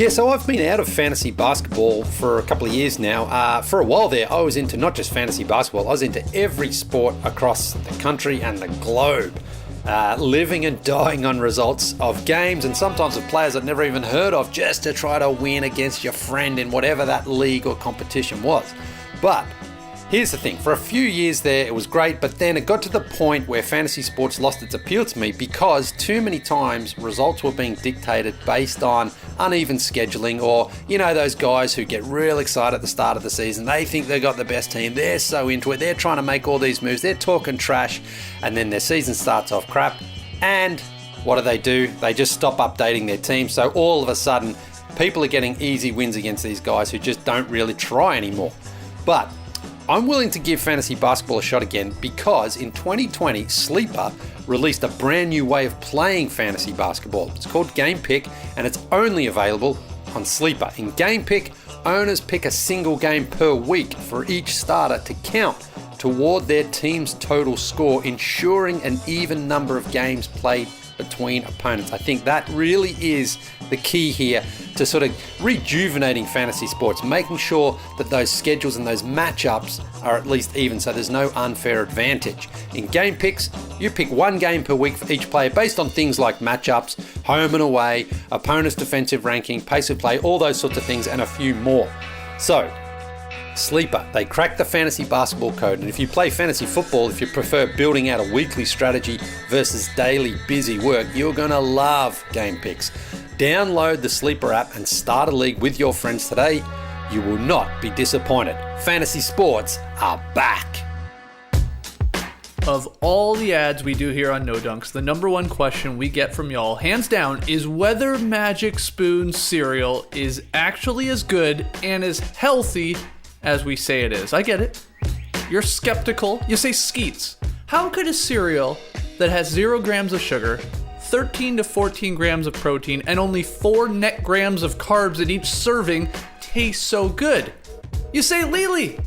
Yeah, so I've been out of fantasy basketball for a couple of years now. For a while there, I was into not just fantasy basketball, I was into every sport across the country and the globe. Living and dying on results of games and sometimes of players I'd never even heard of just to try to win against your friend in whatever that league or competition was. But here's the thing, for a few years there it was great, but then it got to the point where fantasy sports lost its appeal to me because too many times results were being dictated based on uneven scheduling, or those guys who get real excited at the start of the season. They think they got the best team, they're so into it, they're trying to make all these moves, they're talking trash, and then their season starts off crap. And what do? They just stop updating their team, so all of a sudden people are getting easy wins against these guys who just don't really try anymore. But I'm willing to give fantasy basketball a shot again because in 2020, Sleeper released a brand new way of playing fantasy basketball. It's called Game Pick and it's only available on Sleeper. In Game Pick, owners pick a single game per week for each starter to count toward their team's total score, ensuring an even number of games played between opponents. I think that really is the key here to sort of rejuvenating fantasy sports, making sure that those schedules and those matchups are at least even so there's no unfair advantage. In Game Picks, you pick one game per week for each player based on things like matchups, home and away, opponent's defensive ranking, pace of play, all those sorts of things and a few more. So, Sleeper, they cracked the fantasy basketball code, and if you play fantasy football, if you prefer building out a weekly strategy versus daily busy work, you're going to love Game Picks. Download the Sleeper app and start a league with your friends today. You will not be disappointed. Fantasy sports are back. Of all the ads we do here on No Dunks, the number one question we get from y'all, hands down, is whether Magic Spoon cereal is actually as good and as healthy as we say it is. I get it. You're skeptical. You say skeets. How could a cereal that has 0 grams of sugar, 13 to 14 grams of protein, and only 4 net grams of carbs in each serving taste so good? You say Leigh.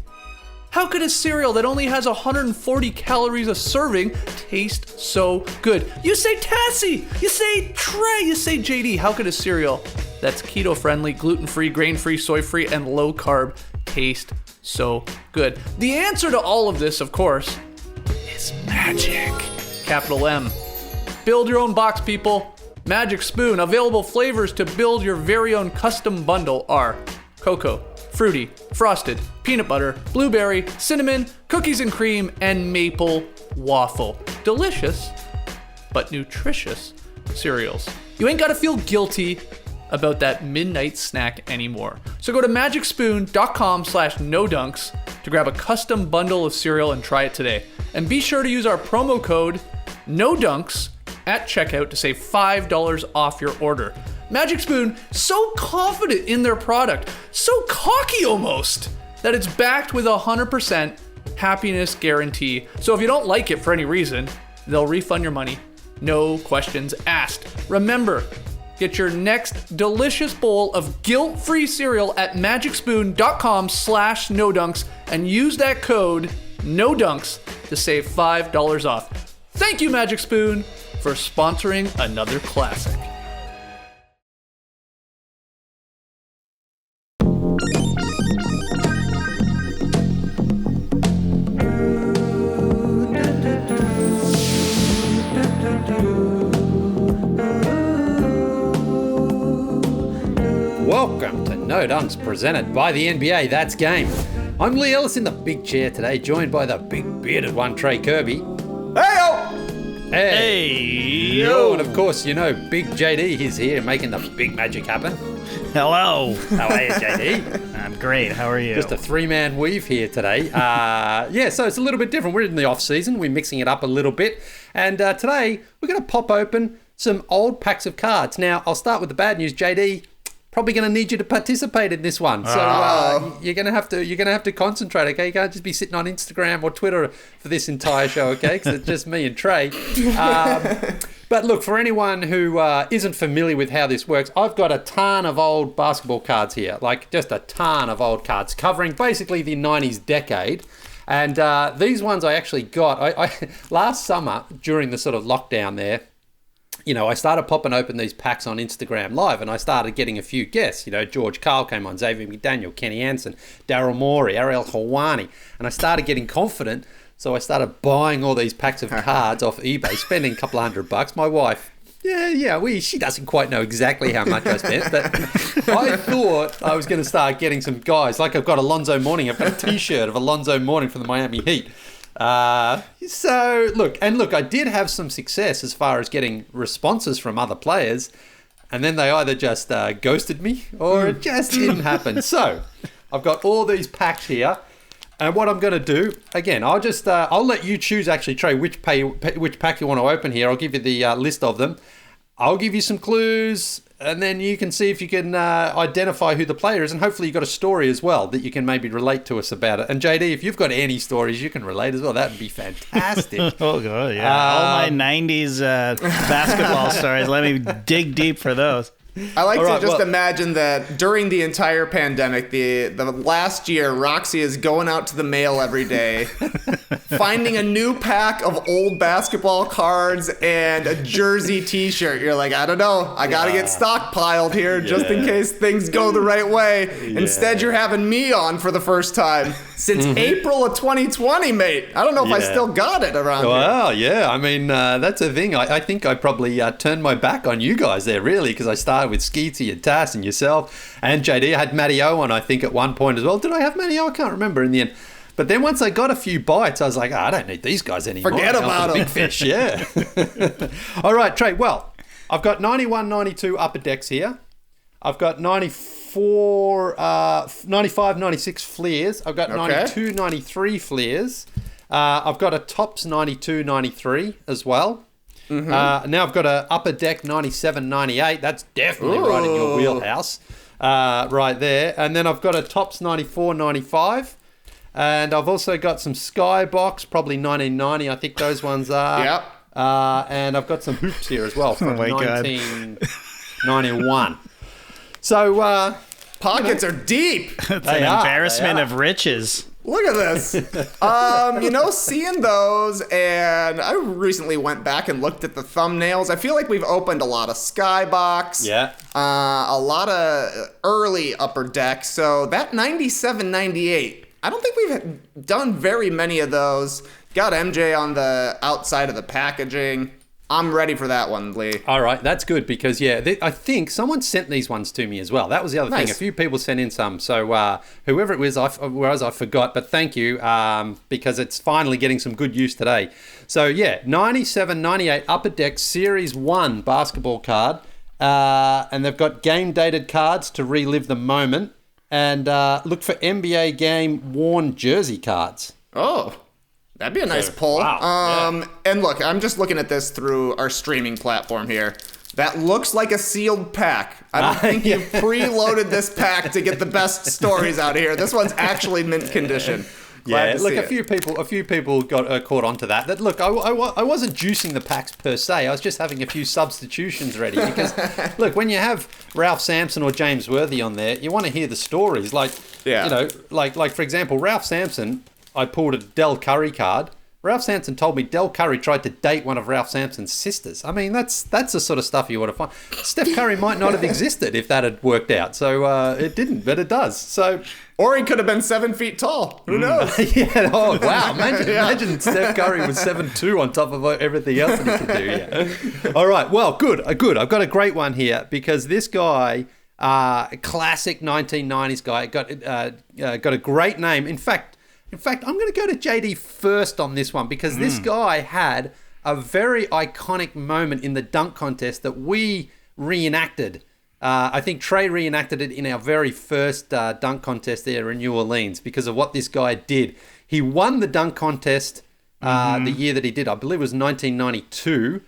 How could a cereal that only has 140 calories a serving taste so good? You say Tassie. You say Trey. You say JD. How could a cereal that's keto-friendly, gluten-free, grain-free, soy-free, and low-carb taste so good? The answer to all of this, of course, is magic. Capital M. Build your own box, people. Magic Spoon. Available flavors to build your very own custom bundle are cocoa, fruity, frosted, peanut butter, blueberry, cinnamon, cookies and cream, and maple waffle. Delicious, but nutritious cereals. You ain't gotta feel guilty about that midnight snack anymore. So go to magicspoon.com/nodunks to grab a custom bundle of cereal and try it today. And be sure to use our promo code NODUNKS at checkout to save $5 off your order. Magic Spoon, so confident in their product, so cocky almost, that it's backed with a 100% happiness guarantee. So if you don't like it for any reason, they'll refund your money. No questions asked. Remember, get your next delicious bowl of guilt-free cereal at magicspoon.com/nodunks and use that code NODUNKS to save $5 off. Thank you, Magic Spoon, for sponsoring another classic. Welcome to No Dunks, presented by the NBA. That's game. I'm Leigh Ellis in the big chair today, joined by the big bearded one, Trey Kerby. Hey-o! Hey-yo! And of course, Big JD is here making the big magic happen. Hello. How are you, JD? I'm great. How are you? Just a 3-man weave here today. So it's a little bit different. We're in the off season. We're mixing it up a little bit. And today, we're going to pop open some old packs of cards. Now, I'll start with the bad news, JD. Probably going to need you to participate in this one, so you're going to have to concentrate. Okay, you can't just be sitting on Instagram or Twitter for this entire show, okay? Because it's just me and Trey. But look, for anyone who isn't familiar with how this works, I've got a ton of old basketball cards here, like just a ton of old cards covering basically the 90s decade. And these ones I actually got I last summer during the sort of lockdown there. I started popping open these packs on Instagram Live, and I started getting a few guests. George Carl came on, Xavier McDaniel, Kenny Anson, Daryl Morey, Ariel Hawani, and I started getting confident. So I started buying all these packs of cards off eBay, spending a couple $100. My wife, she doesn't quite know exactly how much I spent, but I thought I was going to start getting some guys. Like I've got Alonzo Mourning. I've got a T-shirt of Alonzo Mourning from the Miami Heat. So look, I did have some success as far as getting responses from other players, and then they either just ghosted me or it just didn't happen. So I've got all these packs here, and what I'm going to do, again, I'll let you choose actually, Trey, which pack you want to open here. I'll give you the list of them. I'll give you some clues, and then you can see if you can identify who the player is, and hopefully you've got a story as well that you can maybe relate to us about it. And JD, if you've got any stories you can relate as well, that would be fantastic. Oh, God, yeah. All my 90s basketball stories, let me dig deep for those. I like to just imagine that during the entire pandemic, the last year, Roxy is going out to the mail every day, finding a new pack of old basketball cards and a jersey T-shirt. You're like, I don't know, I got to get stockpiled here just in case things go the right way. Yeah. Instead, you're having me on for the first time since April of 2020, mate. I don't know if I still got it around here. Well, yeah, I mean, that's a thing. I think I probably turned my back on you guys there, really, because I started with Skeetsy and Tass and yourself and JD. I had Matty O on, I think, at one point as well. Did I have Matty O? I can't remember in the end. But then once I got a few bites, I was like, I don't need these guys anymore. Forget about them. Big fish, yeah. All right, Trey. Well, I've got 91, 92 upper decks here. I've got 94, 95, 96 flares. I've got 92, 93 flares. I've got a tops 92, 93 as well. Mm-hmm. Now I've got a upper deck 97, 98. That's definitely right in your wheelhouse, right there. And then I've got a tops 94, 95. And I've also got some Skybox, probably 1990. I think those ones are. Yep. And I've got some hoops here as well from 1991. So pockets are deep. It's an embarrassment of riches. Look at this. Seeing those, and I recently went back and looked at the thumbnails. I feel like we've opened a lot of Skybox. Yeah. A lot of early upper deck. So that 97, 98, I don't think we've done very many of those. Got MJ on the outside of the packaging. I'm ready for that one, Leigh. All right, that's good because, I think someone sent these ones to me as well. That was the other thing. A few people sent in some. So whoever it was, I forgot. But thank you because it's finally getting some good use today. So, 97, 98 Upper Deck Series 1 basketball card. And they've got game-dated cards to relive the moment. And look for NBA game-worn jersey cards. Oh, that'd be a nice pull. Wow. And look, I'm just looking at this through our streaming platform here. That looks like a sealed pack. I don't think you preloaded this pack to get the best stories out of here. This one's actually mint condition. A few people got caught onto that. That look, I wasn't juicing the packs per se. I was just having a few substitutions ready because, look, when you have Ralph Sampson or James Worthy on there, you want to hear the stories. Like for example, Ralph Sampson. I pulled a Del Curry card. Ralph Sampson told me Del Curry tried to date one of Ralph Sampson's sisters. I mean, that's the sort of stuff you want to find. Steph Curry might not have existed if that had worked out. So it didn't, but it does. So, or he could have been 7 feet tall. Who knows? Oh, wow. Imagine Steph Curry was 7'2" on top of everything else that he could do. Yeah. All right. Well, good. I've got a great one here because this guy, classic 1990s guy, got a great name. In fact, I'm going to go to JD first on this one because this guy had a very iconic moment in the dunk contest that we reenacted. I think Trey reenacted it in our very first dunk contest there in New Orleans because of what this guy did. He won the dunk contest the year that he did. I believe it was 1992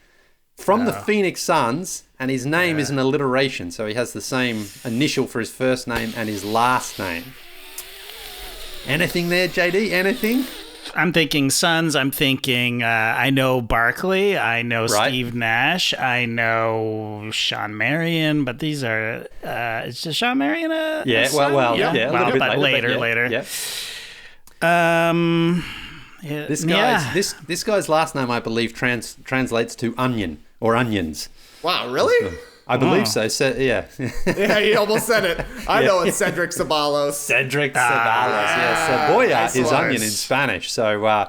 from the Phoenix Suns, and his name is an alliteration. So he has the same initial for his first name and his last name. Anything there, JD? Anything? I'm thinking Suns. I'm thinking I know Barkley. I know Steve Nash. I know Sean Marion. But these are is just Sean Marion a son? But later. Yeah. This guy's last name, I believe, translates to onion or onions. Wow, really? I believe so. Yeah. Yeah, he almost said it. I know it's Cedric Ceballos. Cedric Ceballos. Yes. Cebolla nice is one. onion in Spanish. So,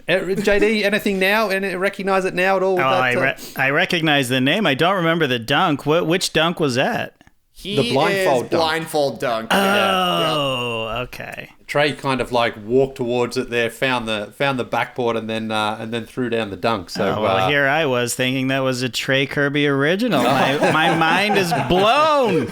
JD, anything now? And recognize it now at all? I recognize the name. I don't remember the dunk. Which dunk was that? The blindfold dunk. Oh, okay. Trey kind of like walked towards it there, found the backboard, and then threw down the dunk. So here I was thinking that was a Trey Kerby original. My mind is blown.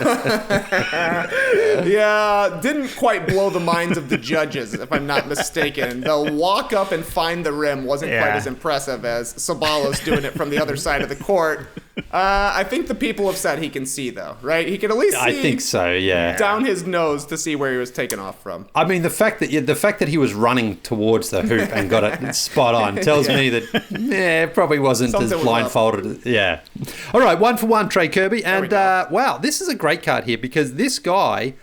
Yeah, didn't quite blow the minds of the judges, if I'm not mistaken. The walk up and find the rim wasn't quite as impressive as Ceballos doing it from the other side of the court. I think the people have said he can see, though, right? He can at least see. I think so. Yeah. Down his nose to see where he was taken off from. I mean, the fact that he was running towards the hoop and got it spot on tells me that it probably wasn't Something as blindfolded. Yeah. All right, 1 for 1, Trey Kerby, and wow, this is a great card here because this guy.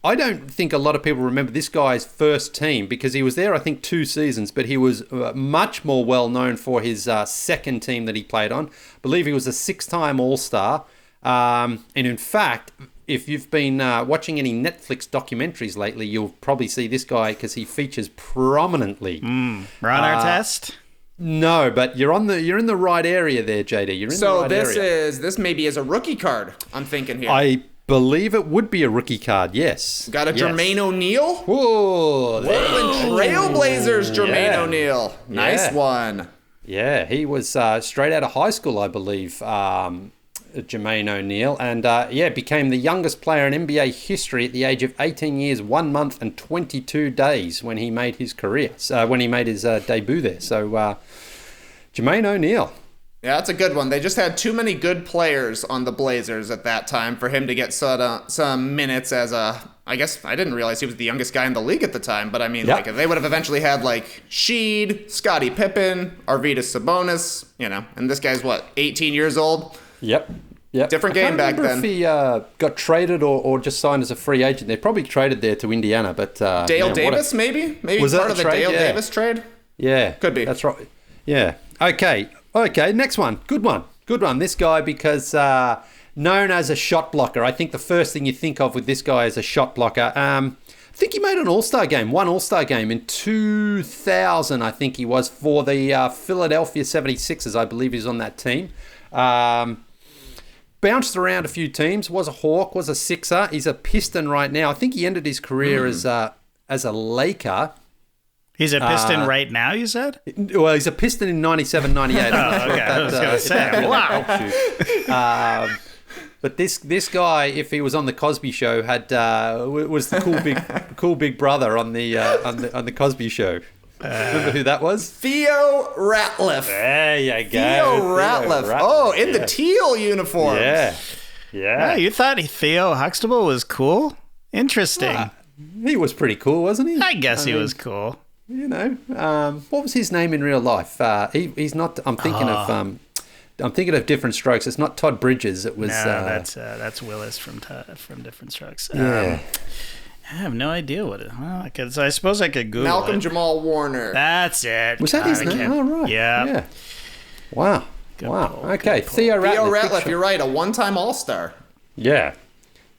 I don't think a lot of people remember this guy's first team because he was there, I think, 2 seasons, but he was much more well known for his second team that he played on. I believe he was a 6-time All-Star. And in fact, if you've been watching any Netflix documentaries lately, you'll probably see this guy because he features prominently. Ron Artest? No, but you're in the right area there, JD. You're in the right area. This maybe is a rookie card, I'm thinking here. I believe it would be a rookie card, yes. Got a Jermaine O'Neal? Whoa. Portland Trailblazers Jermaine O'Neal. Nice one. Yeah, he was straight out of high school, I believe, Jermaine O'Neal. And, became the youngest player in NBA history at the age of 18 years, 1 month and 22 days when he made his career. When he made his debut there. So, Jermaine O'Neal. Yeah, that's a good one. They just had too many good players on the Blazers at that time for him to get some minutes as I guess I didn't realize he was the youngest guy in the league at the time, but I mean, like, they would have eventually had, like, Sheed, Scottie Pippen, Arvydas Sabonis, and this guy's, 18 years old? Yep. Different game back then. I don't remember if he got traded or just signed as a free agent. They probably traded there to Indiana, but... Dale Davis, maybe? Maybe was part of the trade? Dale Davis trade? Yeah. Could be. That's right. Yeah. Okay, next one. Good one. This guy, because known as a shot blocker. I think the first thing you think of with this guy is a shot blocker. I think he made an All-Star game, one All-Star game in 2000, I think he was, for the Philadelphia 76ers. I believe he's on that team. Bounced around a few teams, was a Hawk, was a Sixer. He's a Piston right now. I think he ended his career as a Laker. He's a Piston right now, you said? Well, he's a Piston in 97, 98. Okay. I was going to say, wow. But this guy, if he was on the Cosby Show, was the cool big brother on the Cosby Show. Remember who that was? Theo Ratliff. There you go. Theo Ratliff. Oh, in the teal uniform. Yeah. Yeah. You thought Theo Huxtable was cool? Interesting. He was pretty cool, wasn't he? I guess he was cool. What was his name in real life? He's not. I'm thinking of Different Strokes. It's not Todd Bridges. It was. No, that's Willis from Different Strokes. Yeah. I have no idea what it. Well, I suppose I could Google Malcolm it. Jamal Warner. That's it. Was that his name? Oh, right. Yeah. Wow. Wow. Okay. Theo Ratliff. You're right. A one-time All-Star. Yeah.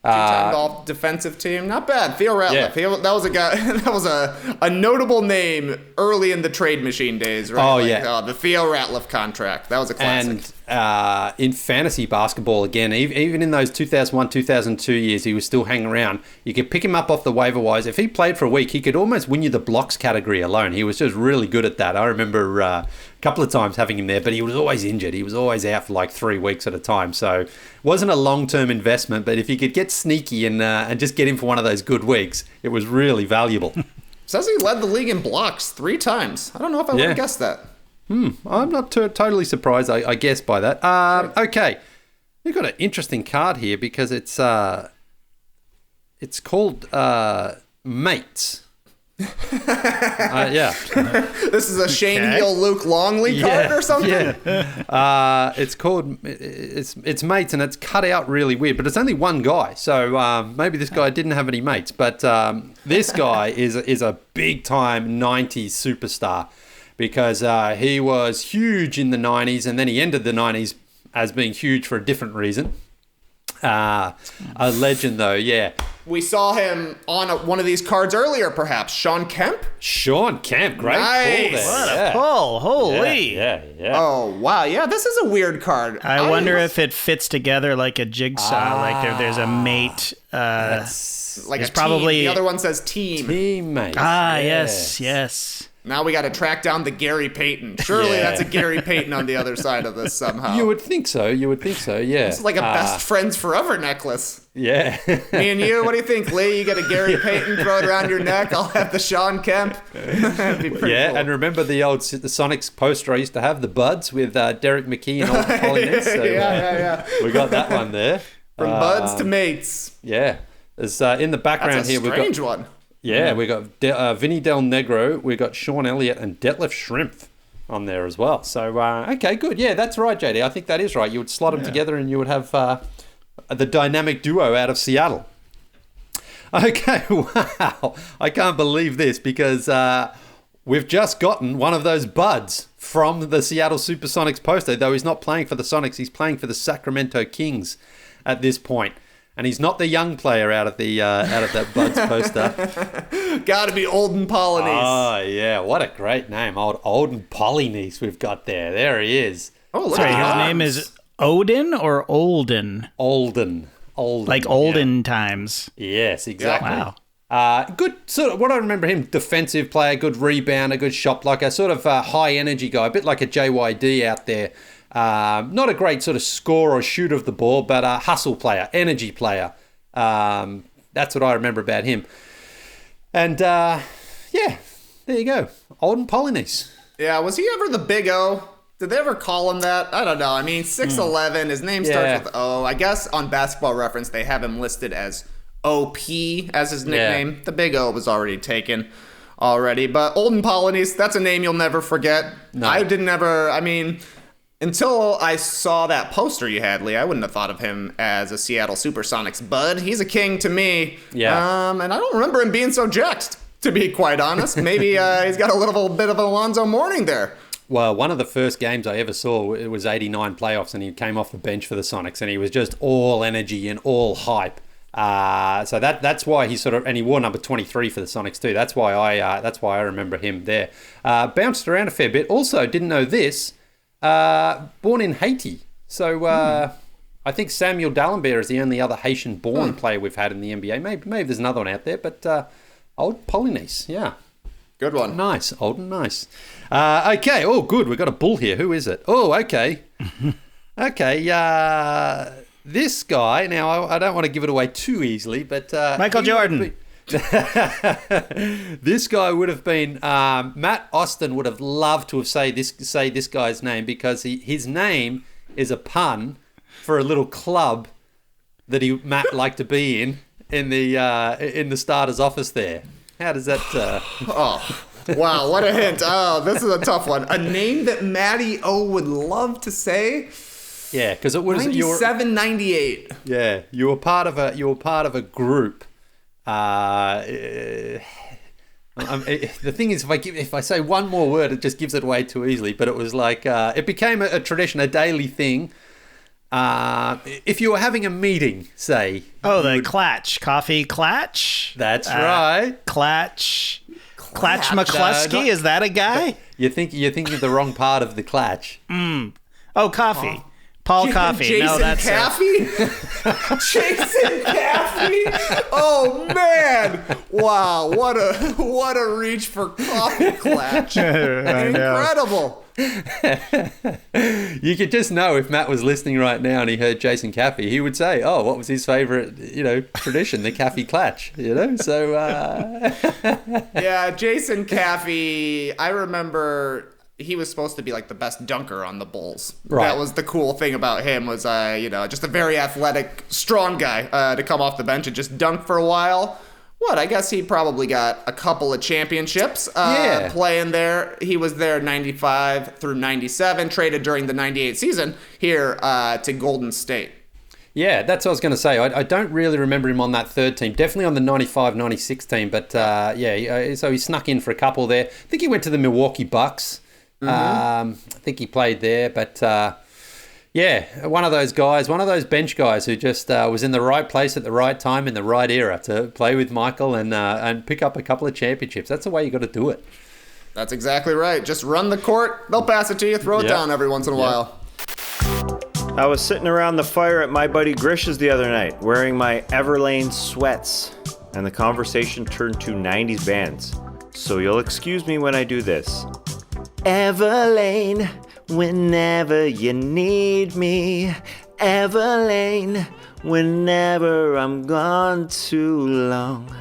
Two-time off defensive team. Not bad. Theo Ratliff. Yeah. That was a guy. That was a notable name early in the trade machine days, right? Oh, the Theo Ratliff contract. That was a classic. And in fantasy basketball, again, even in those 2001, 2002 years, he was still hanging around. You could pick him up off the waiver wires. If he played for a week, he could almost win you the blocks category alone. He was just really good at that. I remember a couple of times having him there, but he was always injured. He was always out for like 3 weeks at a time. So it wasn't a long-term investment, but if you could get sneaky and just get him for one of those good weeks, it was really valuable. Says he led the league in blocks 3 times. I don't know if I would have guessed that. I'm not totally surprised, I guess, by that. Okay. We've got an interesting card here because it's called Mates. Yeah. This is a Shane Gill Luke Longley card or something? Yeah. It's called it's Mates, and it's cut out really weird, but it's only one guy. So maybe this guy didn't have any mates, but this guy is a big time 90s superstar because he was huge in the 90s, and then he ended the 90s as being huge for a different reason. A legend, though, yeah. We saw him on one of these cards earlier, perhaps. Sean Kemp? Sean Kemp, great nice. pull there. What a pull. Holy. Yeah. Oh, wow. Yeah, this is a weird card. I wonder if it fits together like a jigsaw, like there's a mate. Like it's a probably team. The other one says team. Teammate. Yes. Now we got to track down the Gary Payton. Surely that's a Gary Payton on the other side of this somehow. You would think so, yeah. It's like a best friends forever necklace. Yeah. Me and you, what do you think, Leigh? You get a Gary Payton, throw it around your neck. I'll have the Sean Kemp. That'd be pretty cool. And remember the Sonics poster I used to have, the Buds with Derek McKee and Alden Pollyness? So, yeah. We got that one there. From buds to mates. Yeah. There's in the background That's a here strange we've got one. Yeah, we got Vinny Del Negro, we got Sean Elliott and Detlef Schrempf on there as well. So okay, good. Yeah, that's right, JD. I think that is right. You would slot them together and you would have the dynamic duo out of Seattle. Okay, wow. I can't believe this because we've just gotten one of those buds from the Seattle Supersonics poster, though he's not playing for the Sonics, he's playing for the Sacramento Kings at this point. And he's not the young player out of that Buds poster. Got to be Olden Pollynese. Oh, yeah. What a great name. Olden Pollynese we've got there. There he is. Oh, look Sorry, at his that. name is Odin or Olden? Olden. Like olden times. Yes, exactly. Wow. Good sort of what I remember him, defensive player, good rebounder, good shot blocker, sort of high energy guy, a bit like a JYD out there. Not a great sort of scorer or shooter of the ball, but a hustle player, energy player. That's what I remember about him. And there you go. Olden Pollynese. Yeah, was he ever the Big O? Did they ever call him that? I don't know. I mean, 6'11", his name starts with O. I guess on Basketball Reference they have him listed as OP as his nickname. Yeah. The Big O was already taken already. But Olden Pollynese, that's a name you'll never forget. No. Until I saw that poster you had, Leigh, I wouldn't have thought of him as a Seattle Supersonics bud. He's a king to me. Yeah. And I don't remember him being so jacked, to be quite honest. Maybe he's got a little bit of an Alonzo Mourning there. Well, one of the first games I ever saw, it was 89 playoffs, and he came off the bench for the Sonics, and he was just all energy and all hype. So that's why he and he wore number 23 for the Sonics too. That's why I remember him there. Bounced around a fair bit. Also, didn't know this. Born in Haiti. So I think Samuel D'Alembert is the only other Haitian-born player we've had in the NBA. Maybe there's another one out there, but old Pollynese, yeah. Good one. Nice, Olden, nice. Okay, oh, good. We've got a bull here. Who is it? Oh, okay. Okay, this guy, now I don't want to give it away too easily, but... Michael Jordan. This guy would have been... Matt Austin would have loved to have say this guy's name because his name is a pun for a little club that Matt liked to be in the starter's office there. How does that... Oh, wow, what a hint. Oh, this is a tough one. A name that Matty O would love to say? Yeah, because it was... 97, 98. Yeah, you were part of a group. The thing is, if I say one more word, it just gives it away too easily. But it was like... it became a tradition, a daily thing. If you were having a meeting, say... Oh, the Clatch. Coffee Clatch? That's right. Clatch McCluskey? Is that a guy? You're thinking of the wrong part of the Clatch. Oh, coffee. Paul Coffey. Jason No, that's Caffey? Jason Caffey? Oh man! Wow, what a reach for coffee Clatch. Incredible. You could just know if Matt was listening right now and he heard Jason Caffey, he would say, "Oh, what was his favorite, tradition? The Caffey Clatch." So. Yeah, Jason Caffey. I remember. He was supposed to be like the best dunker on the Bulls. Right. That was the cool thing about him was, just a very athletic, strong guy to come off the bench and just dunk for a while. I guess he probably got a couple of championships playing there. He was there 95 through 97, traded during the 98 season here to Golden State. Yeah, that's what I was going to say. I don't really remember him on that third team. Definitely on the 95-96 team. But so he snuck in for a couple there. I think he went to the Milwaukee Bucks. I think he played there, but Yeah, one of those guys, one of those bench guys who just was in the right place at the right time in the right era to play with Michael and pick up a couple of championships. That's the way you got to do it. That's exactly right. Just run the court, they'll pass it to you, throw it down every once in a while. I was sitting around the fire at my buddy Grish's the other night, wearing my Everlane sweats, and the conversation turned to 90s bands. So you'll excuse me when I do this. Everlane, whenever you need me. Everlane, whenever I'm gone too long.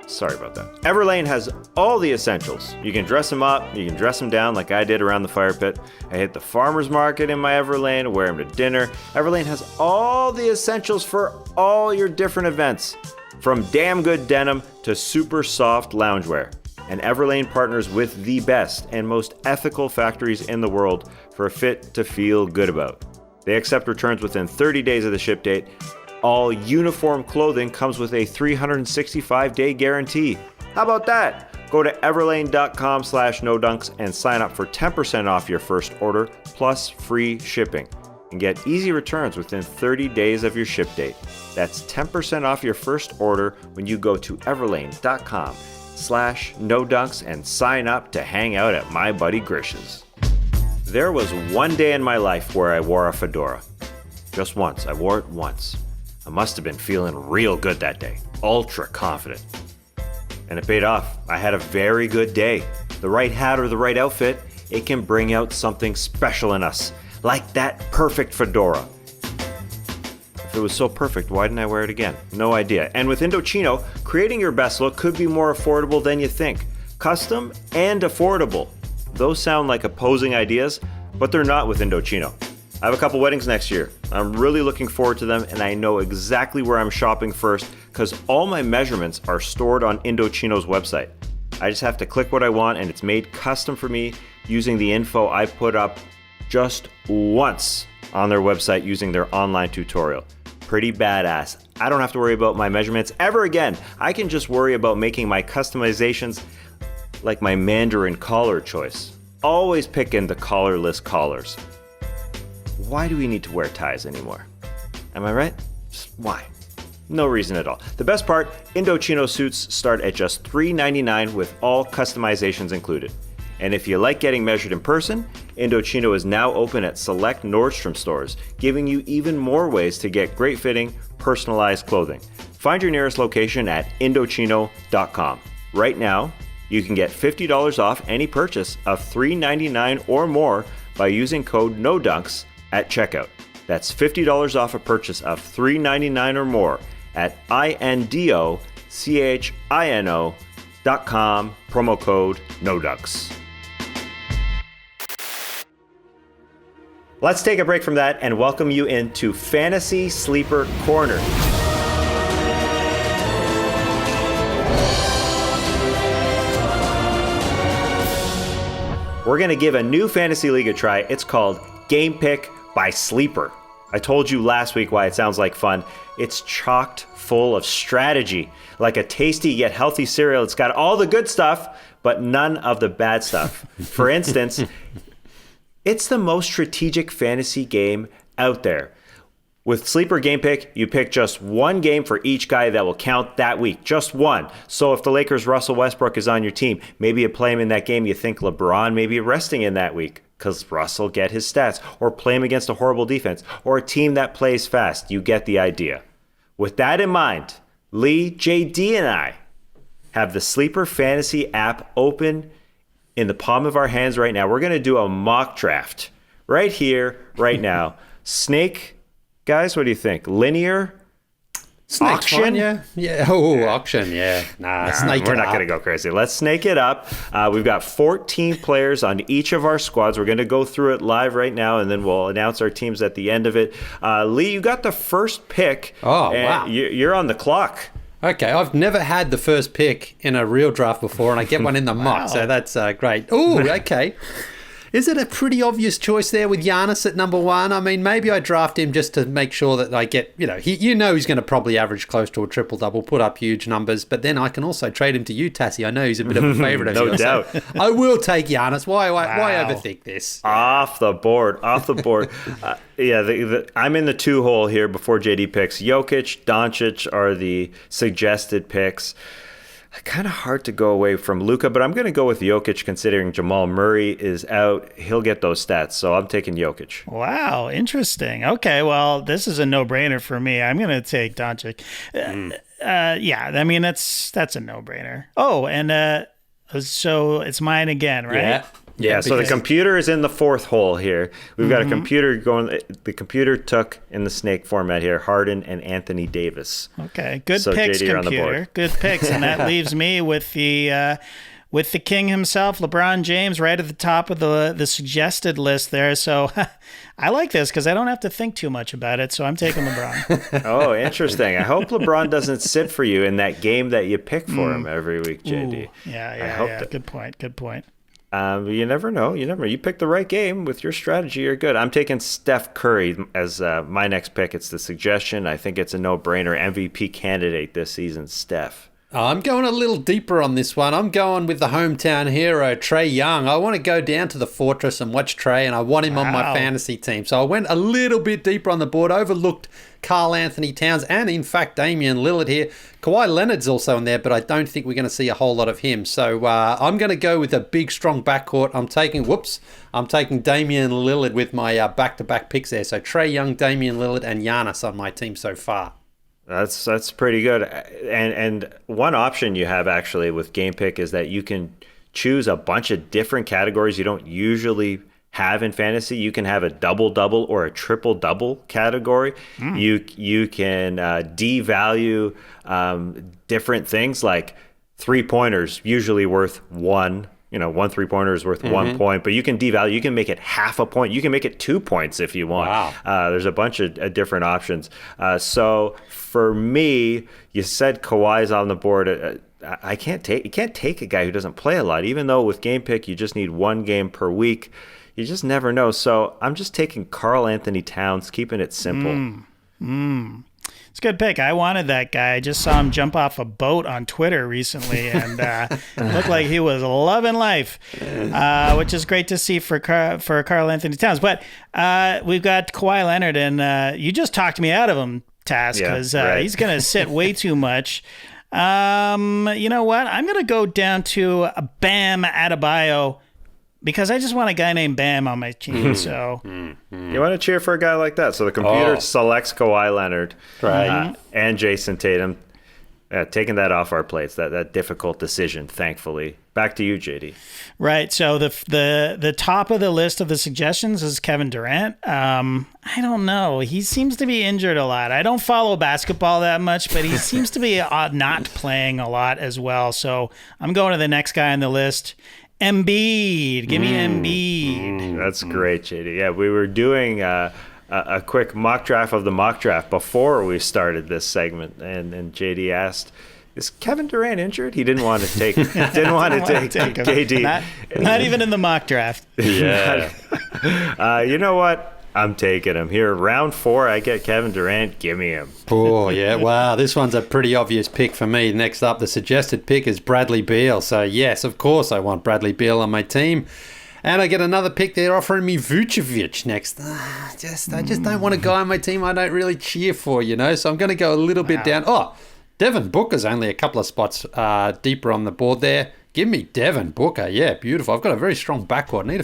Sorry about that. Everlane has all the essentials. You can dress them up, you can dress them down like I did around the fire pit. I hit the farmer's market in my Everlane, wear them to dinner. Everlane has all the essentials for all your different events. From damn good denim to super soft loungewear. And Everlane partners with the best and most ethical factories in the world for a fit to feel good about. They accept returns within 30 days of the ship date. All uniform clothing comes with a 365-day guarantee. How about that? Go to everlane.com/nodunks and sign up for 10% off your first order plus free shipping. And get easy returns within 30 days of your ship date. That's 10% off your first order when you go to everlane.com/nodunks and sign up to hang out at my buddy Grish's. There was one day in my life where I wore a fedora. Just once. I wore it once. I must have been feeling real good that day. Ultra confident. And it paid off. I had a very good day. The right hat or the right outfit, it can bring out something special in us. Like that perfect fedora. If it was so perfect, why didn't I wear it again? No idea. And with Indochino, creating your best look could be more affordable than you think. Custom and affordable. Those sound like opposing ideas, but they're not with Indochino. I have a couple weddings next year. I'm really looking forward to them, and I know exactly where I'm shopping first because all my measurements are stored on Indochino's website. I just have to click what I want, and it's made custom for me using the info I put up just once on their website using their online tutorial. Pretty badass. I don't have to worry about my measurements ever again. I can just worry about making my customizations like my Mandarin collar choice. Always picking the collarless collars. Why do we need to wear ties anymore? Am I right? Just why? No reason at all. The best part, Indochino suits start at just $3.99 with all customizations included. And if you like getting measured in person, Indochino is now open at select Nordstrom stores, giving you even more ways to get great fitting, personalized clothing. Find your nearest location at Indochino.com. Right now, you can get $50 off any purchase of $3.99 or more by using code NODUNKS at checkout. That's $50 off a purchase of $3.99 or more at INDOCHINO.com, promo code NODUNKS. Let's take a break from that and welcome you into Fantasy Sleeper Corner. We're going to give a new fantasy league a try. It's called Game Pick by Sleeper. I told you last week why it sounds like fun. It's chocked full of strategy, like a tasty yet healthy cereal. It's got all the good stuff, but none of the bad stuff. For instance, it's the most strategic fantasy game out there. With Sleeper Game Pick, you pick just one game for each guy that will count that week. Just one. So if the Lakers' Russell Westbrook is on your team, maybe you play him in that game you think LeBron may be resting in that week because Russell get his stats. Or play him against a horrible defense. Or a team that plays fast. You get the idea. With that in mind, Leigh, JD, and I have the Sleeper Fantasy app open in the palm of our hands right now. We're going to do a mock draft right here, right now. Snake, guys, what do you think? Linear? Snake's auction? Fine, yeah. Yeah. Oh, auction, yeah. Snake we're it not up. going to go crazy. Let's snake it up. We've got 14 players on each of our squads. We're going to go through it live right now, and then we'll announce our teams at the end of it. Leigh, you got the first pick. Oh, wow. You're on the clock. Okay, I've never had the first pick in a real draft before, and I get one in the mock, so that's great. Oh, okay. Is it a pretty obvious choice there with Giannis at number 1? I mean, maybe I draft him just to make sure that I get, he's going to probably average close to a triple-double, put up huge numbers, but then I can also trade him to you, Tassie. I know he's a bit of a favourite of yours. No doubt. So I will take Giannis. Why overthink this? Off the board. I'm in the 2 hole here before JD picks. Jokic, Doncic are the suggested picks. Kind of hard to go away from Luka, but I'm going to go with Jokic considering Jamal Murray is out. He'll get those stats, so I'm taking Jokic. Wow, interesting. Okay, well, this is a no-brainer for me. I'm going to take Doncic. Yeah, I mean, that's a no-brainer. Oh, and so it's mine again, right? Yeah, so the computer is in the 4th hole here. We've got a computer going. The computer took in the snake format here Harden and Anthony Davis. Okay, good so picks, JD, computer. Good picks, and that leaves me with the king himself, LeBron James, right at the top of the suggested list there. So I like this because I don't have to think too much about it. So I'm taking LeBron. Oh, interesting. I hope LeBron doesn't sit for you in that game that you pick for him every week, JD. Ooh, yeah. Good point. You never know. You pick the right game with your strategy. You're good. I'm taking Steph Curry as my next pick. It's the suggestion. I think it's a no-brainer. MVP candidate this season, Steph. I'm going a little deeper on this one. I'm going with the hometown hero, Trey Young. I want to go down to the Fortress and watch Trey, and I want him on my fantasy team. So I went a little bit deeper on the board, overlooked Karl Anthony Towns, and in fact, Damian Lillard here. Kawhi Leonard's also in there, but I don't think we're going to see a whole lot of him. So I'm going to go with a big, strong backcourt. I'm taking Damian Lillard with my back-to-back picks there. So Trey Young, Damian Lillard, and Giannis on my team so far. That's pretty good. And one option you have actually with Game Pick is that you can choose a bunch of different categories you don't usually have in fantasy. You can have a double-double or a triple-double category. You can devalue different things like three-pointers, usually worth 1. One three-pointer is worth 1 point, but you can devalue. You can make it half a point. You can make it 2 points if you want. Wow. There's a bunch of different options. So for me, you said Kawhi's on the board. You can't take a guy who doesn't play a lot, even though with Game Pick, you just need 1 game per week. You just never know. So I'm just taking Karl Anthony Towns, keeping it simple. It's a good pick. I wanted that guy. I just saw him jump off a boat on Twitter recently, and it looked like he was loving life, which is great to see for Karl Anthony Towns. But we've got Kawhi Leonard, and you just talked me out of him, Taz, because he's going to sit way too much. You know what? I'm going to go down to Bam Adebayo, because I just want a guy named Bam on my team. So you want to cheer for a guy like that. So the computer selects Kawhi Leonard and Jason Tatum, taking that off our plates, that difficult decision, thankfully. Back to you, JD. Right. So the top of the list of the suggestions is Kevin Durant. I don't know. He seems to be injured a lot. I don't follow basketball that much, but he seems to be not playing a lot as well. So I'm going to the next guy on the list. Embiid. Give me Embiid. That's great, JD. Yeah, we were doing a quick mock draft of the mock draft before we started this segment, and JD asked, "Is Kevin Durant injured?" He didn't want to take KD. Not even in the mock draft. Yeah. You know what? I'm taking him here. Round 4, I get Kevin Durant. Give me him. Oh, yeah. Wow. This one's a pretty obvious pick for me. Next up, the suggested pick is Bradley Beal. So, yes, of course, I want Bradley Beal on my team. And I get another pick. They're offering me Vucevic next. I just don't want a guy on my team I don't really cheer for, So I'm going to go a little bit down. Oh, Devin Booker's only a couple of spots deeper on the board there. Give me Devin Booker. Yeah, beautiful. I've got a very strong backcourt. Need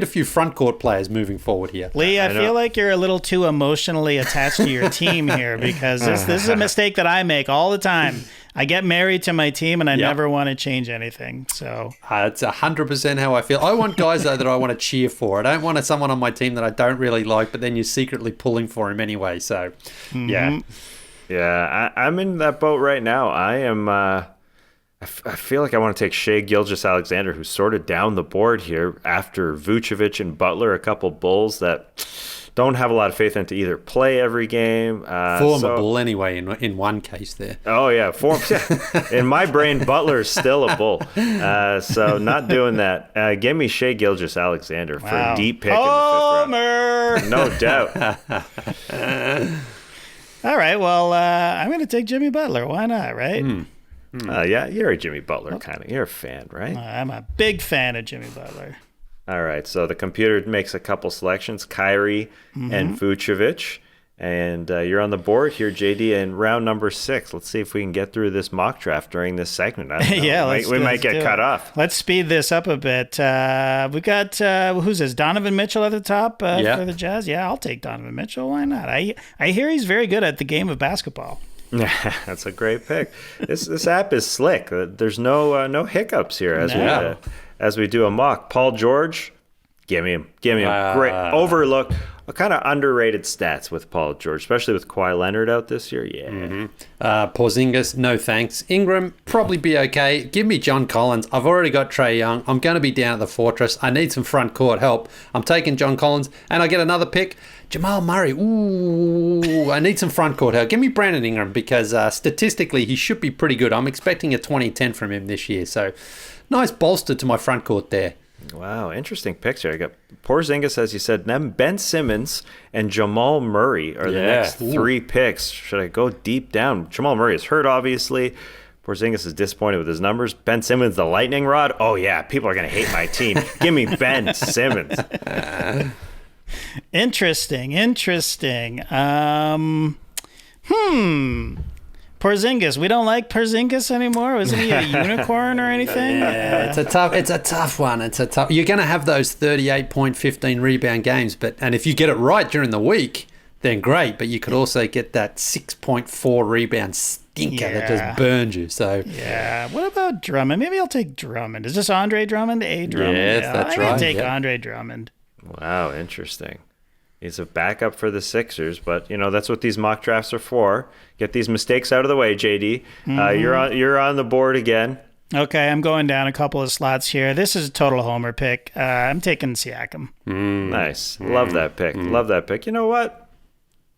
a few front court players moving forward here. Leigh, I feel like you're a little too emotionally attached to your team here, because this is a mistake that I make all the time. I get married to my team, and I never want to change anything. So it's 100% how I feel. I want guys though that I want to cheer for. I don't want someone on my team that I don't really like, but then you're secretly pulling for him anyway. So yeah, I'm in that boat right now. I am. I feel like I want to take Shai Gilgeous-Alexander, who's sort of down the board here after Vucevic and Butler, a couple Bulls that don't have a lot of faith in to either play every game. Formable anyway in one case there. Oh, yeah. In my brain, Butler is still a bull. So not doing that. Give me Shai Gilgeous-Alexander for a deep pick Homer! in the 5th round. No doubt. All right, well, I'm going to take Jimmy Butler. Why not, right? Yeah, you're a Jimmy Butler kind of. You're a fan, right? I'm a big fan of Jimmy Butler. All right, so the computer makes a couple selections, Kyrie and Vucevic. And you're on the board here, JD, in round number 6. Let's see if we can get through this mock draft during this segment. Yeah, we might get cut off. Let's speed this up a bit. We got, who's this, Donovan Mitchell at the top for the Jazz? Yeah, I'll take Donovan Mitchell. Why not? I hear he's very good at the game of basketball. That's a great pick. This app is slick. There's no hiccups here as we do a mock. Paul George, give me him. Great overlooked. Kind of underrated stats with Paul George, especially with Kawhi Leonard out this year. Yeah. Porzingis, no thanks. Ingram, probably be okay. Give me John Collins. I've already got Trae Young. I'm going to be down at the Fortress. I need some front court help. I'm taking John Collins, and I get another pick. Jamal Murray. Ooh, I need some front court help. Give me Brandon Ingram because statistically he should be pretty good. I'm expecting a 2010 from him this year. So nice bolster to my front court there. Wow, interesting picks here. I got Porzingis, as you said, then Ben Simmons and Jamal Murray are the next 3 picks. Should I go deep down? Jamal Murray is hurt, obviously. Porzingis is disappointed with his numbers. Ben Simmons, the lightning rod. Oh, yeah, people are going to hate my team. Give me Ben Simmons. Interesting. Porzingis. We don't like Porzingis anymore. Wasn't he a unicorn or anything? Yeah, it's a tough one. You're going to have those 38.15 rebound games, and if you get it right during the week, then great. But you could also get that 6.4 rebound stinker that just burns you. So yeah. What about Drummond? Maybe I'll take Drummond. Is this Andre Drummond? Drummond? Yes, that's right. I'm going to take Andre Drummond. Wow, interesting. He's a backup for the Sixers, but that's what these mock drafts are for. Get these mistakes out of the way, JD. You're on the board again. Okay, I'm going down a couple of slots here. This is a total homer pick. I'm taking Siakam. Nice. Love that pick. Love that pick. You know what?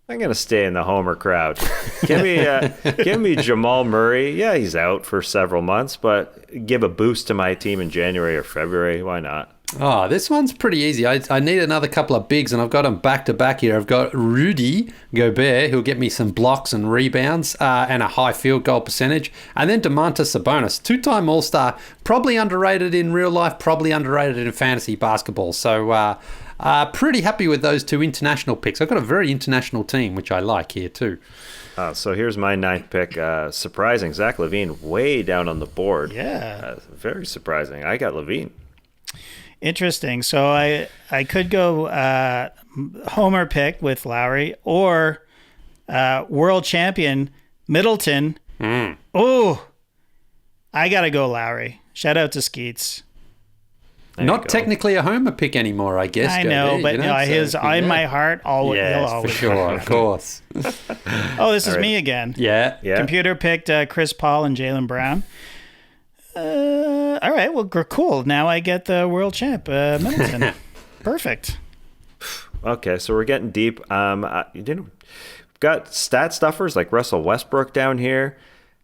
I'm gonna stay in the homer crowd. Give me Jamal Murray. Yeah, he's out for several months, but give a boost to my team in January or February. Why not? Oh, this one's pretty easy. I need another couple of bigs, and I've got them back to back here. I've got Rudy Gobert, who'll get me some blocks and rebounds and a high field goal percentage. And then Domantas Sabonis, 2-time All-Star, probably underrated in real life, probably underrated in fantasy basketball. So pretty happy with those 2 international picks. I've got a very international team, which I like here too. So here's my 9th pick. Surprising, Zach LaVine, way down on the board. Yeah. Very surprising. I got LaVine. Interesting. So I could go homer pick with Lowry or world champion Middleton. Oh, I got to go Lowry. Shout out to Skeets. Not technically a homer pick anymore, I guess. I know, but his in my heart, always. Yes, for sure, of course. Oh, this is me again. Yeah. Computer picked Chris Paul and Jaylen Brown. All right, well, cool. Now I get the world champ, Middleton. Perfect. Okay, so we're getting deep. Got stat stuffers like Russell Westbrook down here.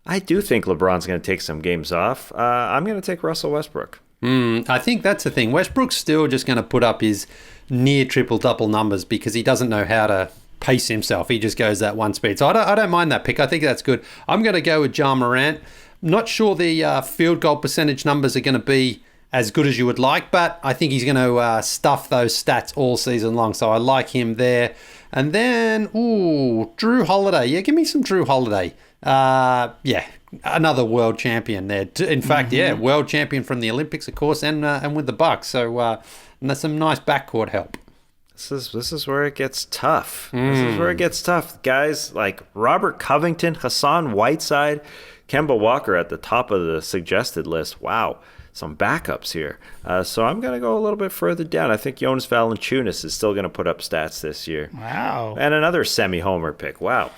I do think LeBron's going to take some games off. I'm going to take Russell Westbrook. I think that's the thing. Westbrook's still just going to put up his near triple-double numbers because he doesn't know how to pace himself. He just goes that one speed. So I don't mind that pick. I think that's good. I'm going to go with Ja Morant. Not sure the field goal percentage numbers are going to be as good as you would like, but I think he's going to stuff those stats all season long. So I like him there. And then, Drew Holiday. Yeah, give me some Drew Holiday. Another world champion there. In fact, world champion from the Olympics, of course, and with the Bucks. So that's some nice backcourt help. This is where it gets tough. This is where it gets tough. Guys like Robert Covington, Hassan Whiteside, Kemba Walker at the top of the suggested list. Wow, some backups here. So I'm going to go a little bit further down. I think Jonas Valanciunas is still going to put up stats this year. Wow. And another semi-homer pick. Wow.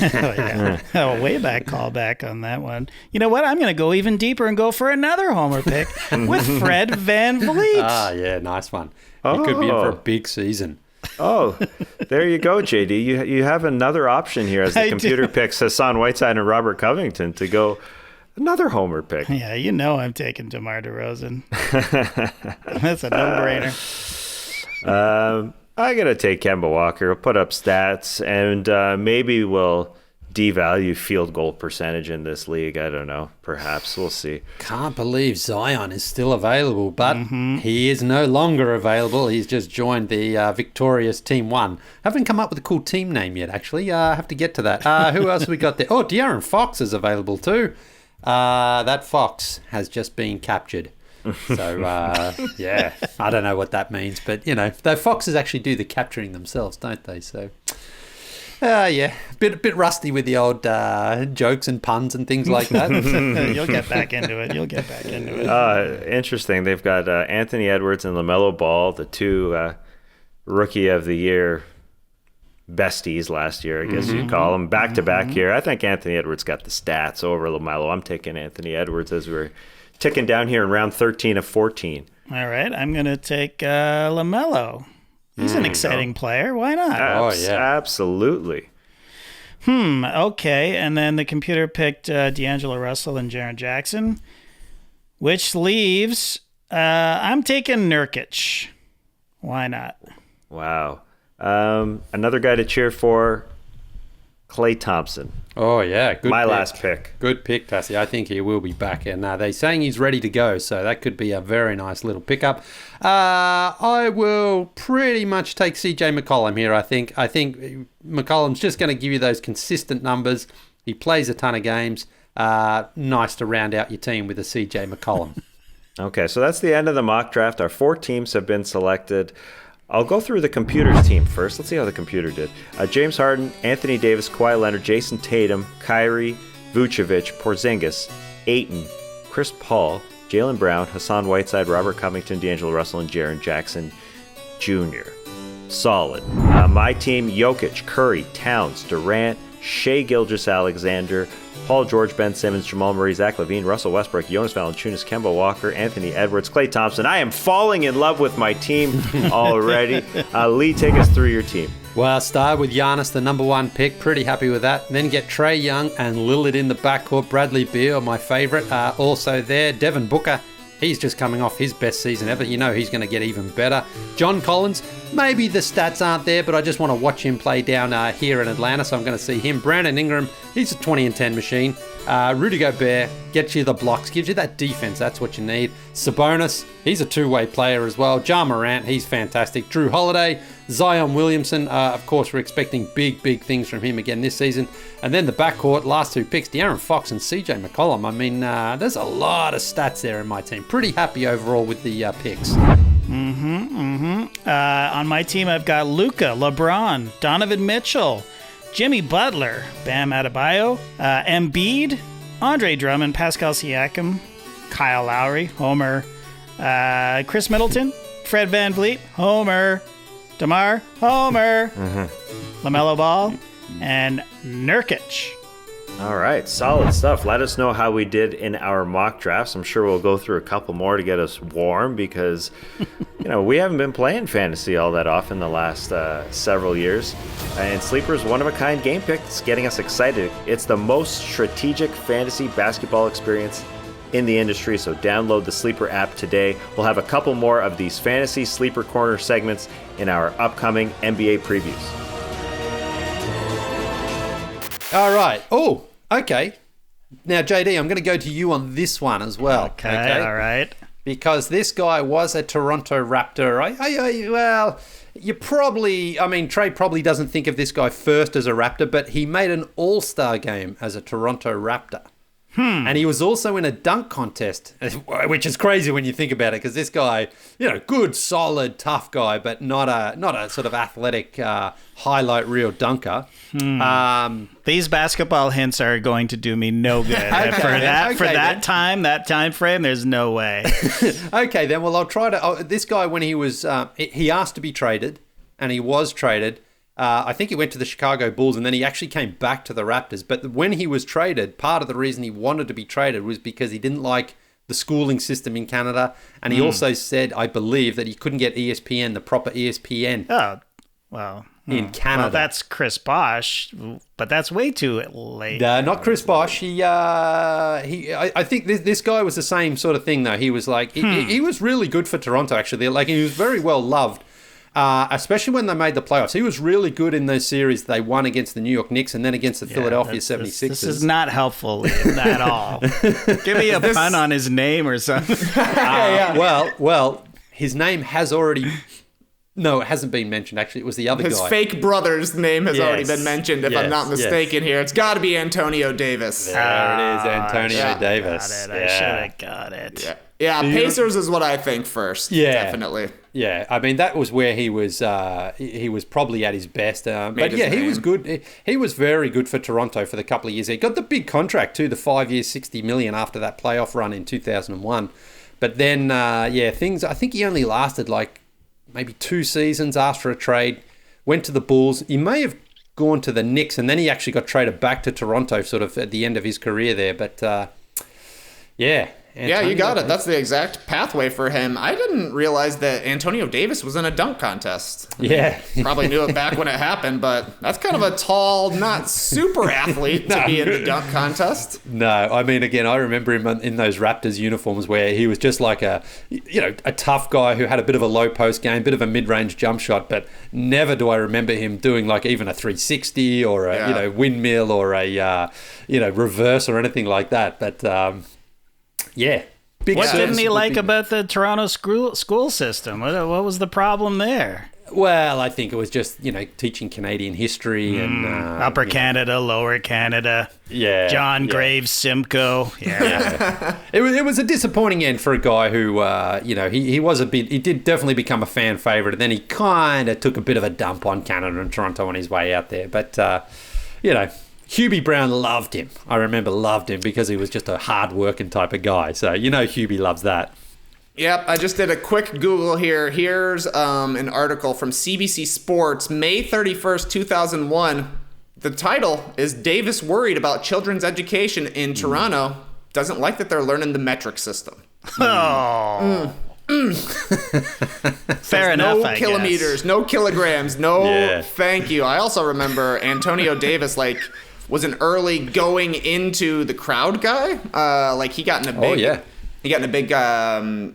Way back callback on that one. You know what? I'm going to go even deeper and go for another homer pick with Fred VanVleet. Yeah, nice one. He could be in for a big season. Oh, there you go, JD. You have another option here as the computer picks Hassan Whiteside and Robert Covington to go another homer pick. Yeah, I'm taking DeMar DeRozan. That's a no-brainer. I got to take Kemba Walker. I'll put up stats, and maybe we'll devalue field goal percentage in this league. I don't know. Perhaps. We'll see. Can't believe Zion is still available, but he is no longer available. He's just joined the victorious Team 1. Haven't come up with a cool team name yet, actually. I have to get to that. Who else we got there? Oh, De'Aaron Fox is available too. That Fox has just been captured. So, yeah, I don't know what that means, but, the Foxes actually do the capturing themselves, don't they? So... yeah, bit rusty with the old jokes and puns and things like that. You'll get back into it. Interesting. They've got Anthony Edwards and LaMelo Ball, the two Rookie of the Year besties last year, I guess you'd call them, back-to-back here. I think Anthony Edwards got the stats over LaMelo. I'm taking Anthony Edwards as we're ticking down here in round 13 of 14. All right, I'm going to take LaMelo. He's an exciting player. Why not? Absolutely. Okay. And then the computer picked D'Angelo Russell and Jaren Jackson, which leaves I'm taking Nurkic. Why not? Wow. Another guy to cheer for, Klay Thompson. Oh, yeah. Good My pick. last pick. Good pick, Tassie. I think he will be back. And they're saying he's ready to go, so that could be a very nice little pickup. I will pretty much take CJ McCollum here, I think. I think McCollum's just going to give you those consistent numbers. He plays a ton of games. Nice to round out your team with a CJ McCollum. Okay, so that's the end of the mock draft. Our 4 teams have been selected. I'll go through the computer's team first. Let's see how the computer did. James Harden, Anthony Davis, Kawhi Leonard, Jason Tatum, Kyrie, Vucevic, Porzingis, Ayton, Chris Paul, Jaylen Brown, Hassan Whiteside, Robert Covington, D'Angelo Russell, and Jaren Jackson Jr. Solid. My team, Jokic, Curry, Towns, Durant, Shai Gilgeous-Alexander, Paul George, Ben Simmons, Jamal Murray, Zach LaVine, Russell Westbrook, Jonas Valanciunas, Kemba Walker, Anthony Edwards, Klay Thompson. I am falling in love with my team already. Leigh, take us through your team. Well, start with Giannis, the number 1 pick. Pretty happy with that. Then get Trae Young and Lillard in the backcourt. Bradley Beal, my favorite, also there. Devin Booker, he's just coming off his best season ever. He's going to get even better. John Collins, maybe the stats aren't there, but I just want to watch him play down here in Atlanta, so I'm going to see him. Brandon Ingram, he's a 20 and 10 machine. Rudy Gobert gets you the blocks, gives you that defense. That's what you need. Sabonis, he's a two-way player as well. Ja Morant, he's fantastic. Drew Holiday, Zion Williamson, of course, we're expecting big things from him again this season. And then the backcourt, last 2 picks, De'Aaron Fox and CJ McCollum. I mean, there's a lot of stats there in my team. Pretty happy overall with the picks. On my team, I've got Luka, LeBron, Donovan Mitchell, Jimmy Butler, Bam Adebayo, Embiid, Andre Drummond, Pascal Siakam, Kyle Lowry, Homer, Chris Middleton, Fred VanVleet, Homer, DeMar, Homer, LaMelo Ball, and Nurkic. All right, solid stuff. Let us know how we did in our mock drafts. I'm sure we'll go through a couple more to get us warm because, we haven't been playing fantasy all that often the last several years. And Sleeper's one-of-a-kind game pick. It's getting us excited. It's the most strategic fantasy basketball experience in the industry, so download the Sleeper app today. We'll have a couple more of these fantasy Sleeper Corner segments in our upcoming NBA previews. All right. Oh, okay. Now, JD, I'm going to go to you on this one as well. Okay. All right. Because this guy was a Toronto Raptor. Well, you probably, Trey probably doesn't think of this guy first as a Raptor, but he made an all-star game as a Toronto Raptor. And he was also in a dunk contest, which is crazy when you think about it, because this guy, good, solid, tough guy, but not a sort of athletic highlight reel dunker. These basketball hints are going to do me no good. For that time frame, there's no way. Okay, then. Well, I'll try to. This guy, when he was, he asked to be traded, and he was traded. I think he went to the Chicago Bulls and then he actually came back to the Raptors. But when he was traded, part of the reason he wanted to be traded was because he didn't like the schooling system in Canada. And he also said, I believe, that he couldn't get ESPN, the proper ESPN. Oh, in Canada. Well, that's Chris Bosh, but that's way too late. Not Chris Bosh. I think this guy was the same sort of thing, though. He was like, he was really good for Toronto, actually. Like, he was very well loved, especially when they made the playoffs. He was really good in those series they won against the New York Knicks and then against the Philadelphia 76ers. This is not helpful at all. Give me a pun on his name or something. Well, his name has already... No, it hasn't been mentioned, actually. It was the other guy. His fake brother's name has already been mentioned, if I'm not mistaken here. It's got to be Antonio Davis. There it is, Antonio Davis. I should have got it. Yeah, Pacers is what I think first. Yeah. Definitely. Yeah, I mean, that was where he was probably at his best. But yeah, he was good. He was very good for Toronto for the couple of years. He got the big contract, too, the 5 years, $60 million after that playoff run in 2001. But then, things, I think he only lasted like maybe 2 seasons after a trade, went to the Bulls. He may have gone to the Knicks, and then he actually got traded back to Toronto sort of at the end of his career there. But, Antonio, you got it. That's the exact pathway for him. I didn't realize that Antonio Davis was in a dunk contest. Yeah. Probably knew it back when it happened, but that's kind of a tall, not super athlete to be in the dunk contest. No, I mean, again, I remember him in those Raptors uniforms where he was just like a tough guy who had a bit of a low post game, bit of a mid-range jump shot, but never do I remember him doing like even a 360 or a windmill or a reverse or anything like that. But What didn't he like about the Toronto school system? What was the problem there? Well, I think it was just, teaching Canadian history and... Upper Canada, Lower Canada. Yeah. John Graves, Simcoe. Yeah. It was a disappointing end for a guy who, he did definitely become a fan favourite, and then he kind of took a bit of a dump on Canada and Toronto on his way out there. But, Hubie Brown loved him. I remember loved him because he was just a hard-working type of guy. So, Hubie loves that. Yep, I just did a quick Google here. Here's an article from CBC Sports, May 31st, 2001. The title is Davis worried about children's education in Toronto. Doesn't like that they're learning the metric system. Oh. Fair enough, no kilometers, no kilograms, thank you. I also remember Antonio Davis, was an early going into the crowd guy. He got in a big... He got in a big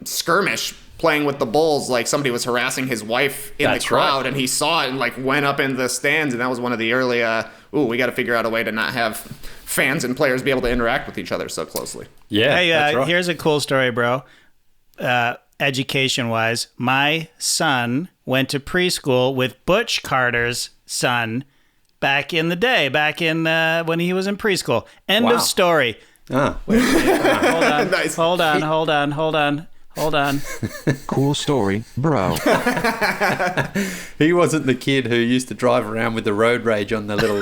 skirmish playing with the Bulls. Like, somebody was harassing his wife in the crowd, and he saw it and, went up into the stands. And that was one of the early, we got to figure out a way to not have fans and players be able to interact with each other so closely. Yeah. Hey, here's a cool story, bro. Education-wise, my son went to preschool with Butch Carter's son back in the day, when he was in preschool. End of story. Wait. Hold on. Nice. Hold on. Cool story, bro. He wasn't the kid who used to drive around with the road rage on the little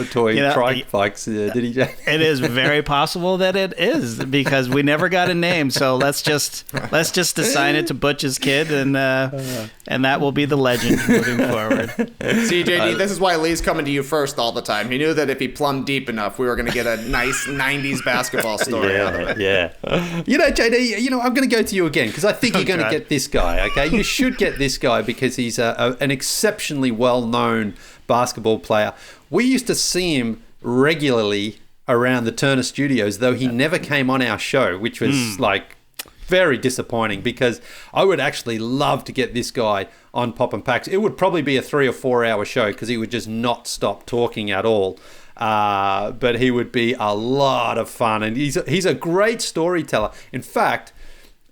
toy trike bikes, did he, Jay? It is very possible that it is, because we never got a name. So let's just assign it to Butch's kid, and that will be the legend moving forward. See, JD, this is why Leigh's coming to you first all the time. He knew that if he plumbed deep enough, we were going to get a nice 90s basketball story out of it. Yeah. JD, I'm going to go to you again, because I think you're going to get this guy, okay? You should get this guy because he's an exceptionally well-known basketball player. We used to see him regularly around the Turner Studios, though he never came on our show, which was very disappointing, because I would actually love to get this guy on Poppin Packs. It would probably be a 3 or 4 hour show because he would just not stop talking at all. But he would be a lot of fun, and he's a great storyteller. In fact,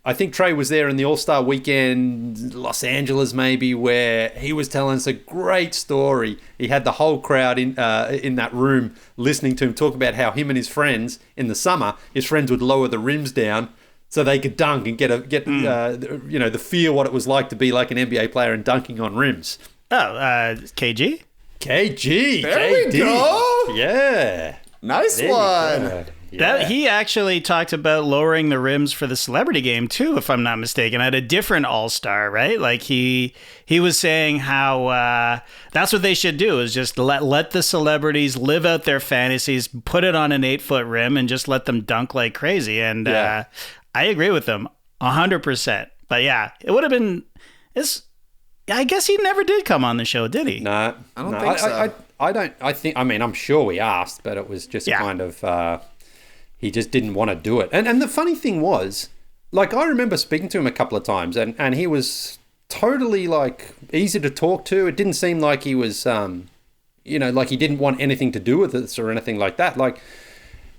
I think Trey was there in the All-Star weekend, Los Angeles maybe, where he was telling us a great story. He had the whole crowd in that room listening to him talk about how him and his friends, in the summer, his friends would lower the rims down so they could dunk and get the feel what it was like to be like an NBA player and dunking on rims. KG? KG! There we go! Yeah. Nice one. Yeah. He actually talked about lowering the rims for the celebrity game too, if I'm not mistaken, at a different All-Star, right? Like he was saying how that's what they should do, is just let the celebrities live out their fantasies, put it on an 8-foot rim, and just let them dunk like crazy. And I agree with them 100%. But yeah, it would have been I guess he never did come on the show, did he? No, I don't think so. I don't. I mean, I'm sure we asked, but it was just kind of. He just didn't want to do it. And the funny thing was, like, I remember speaking to him a couple of times, and he was totally, like, easy to talk to. It didn't seem like he was, like he didn't want anything to do with us or anything like that. Like,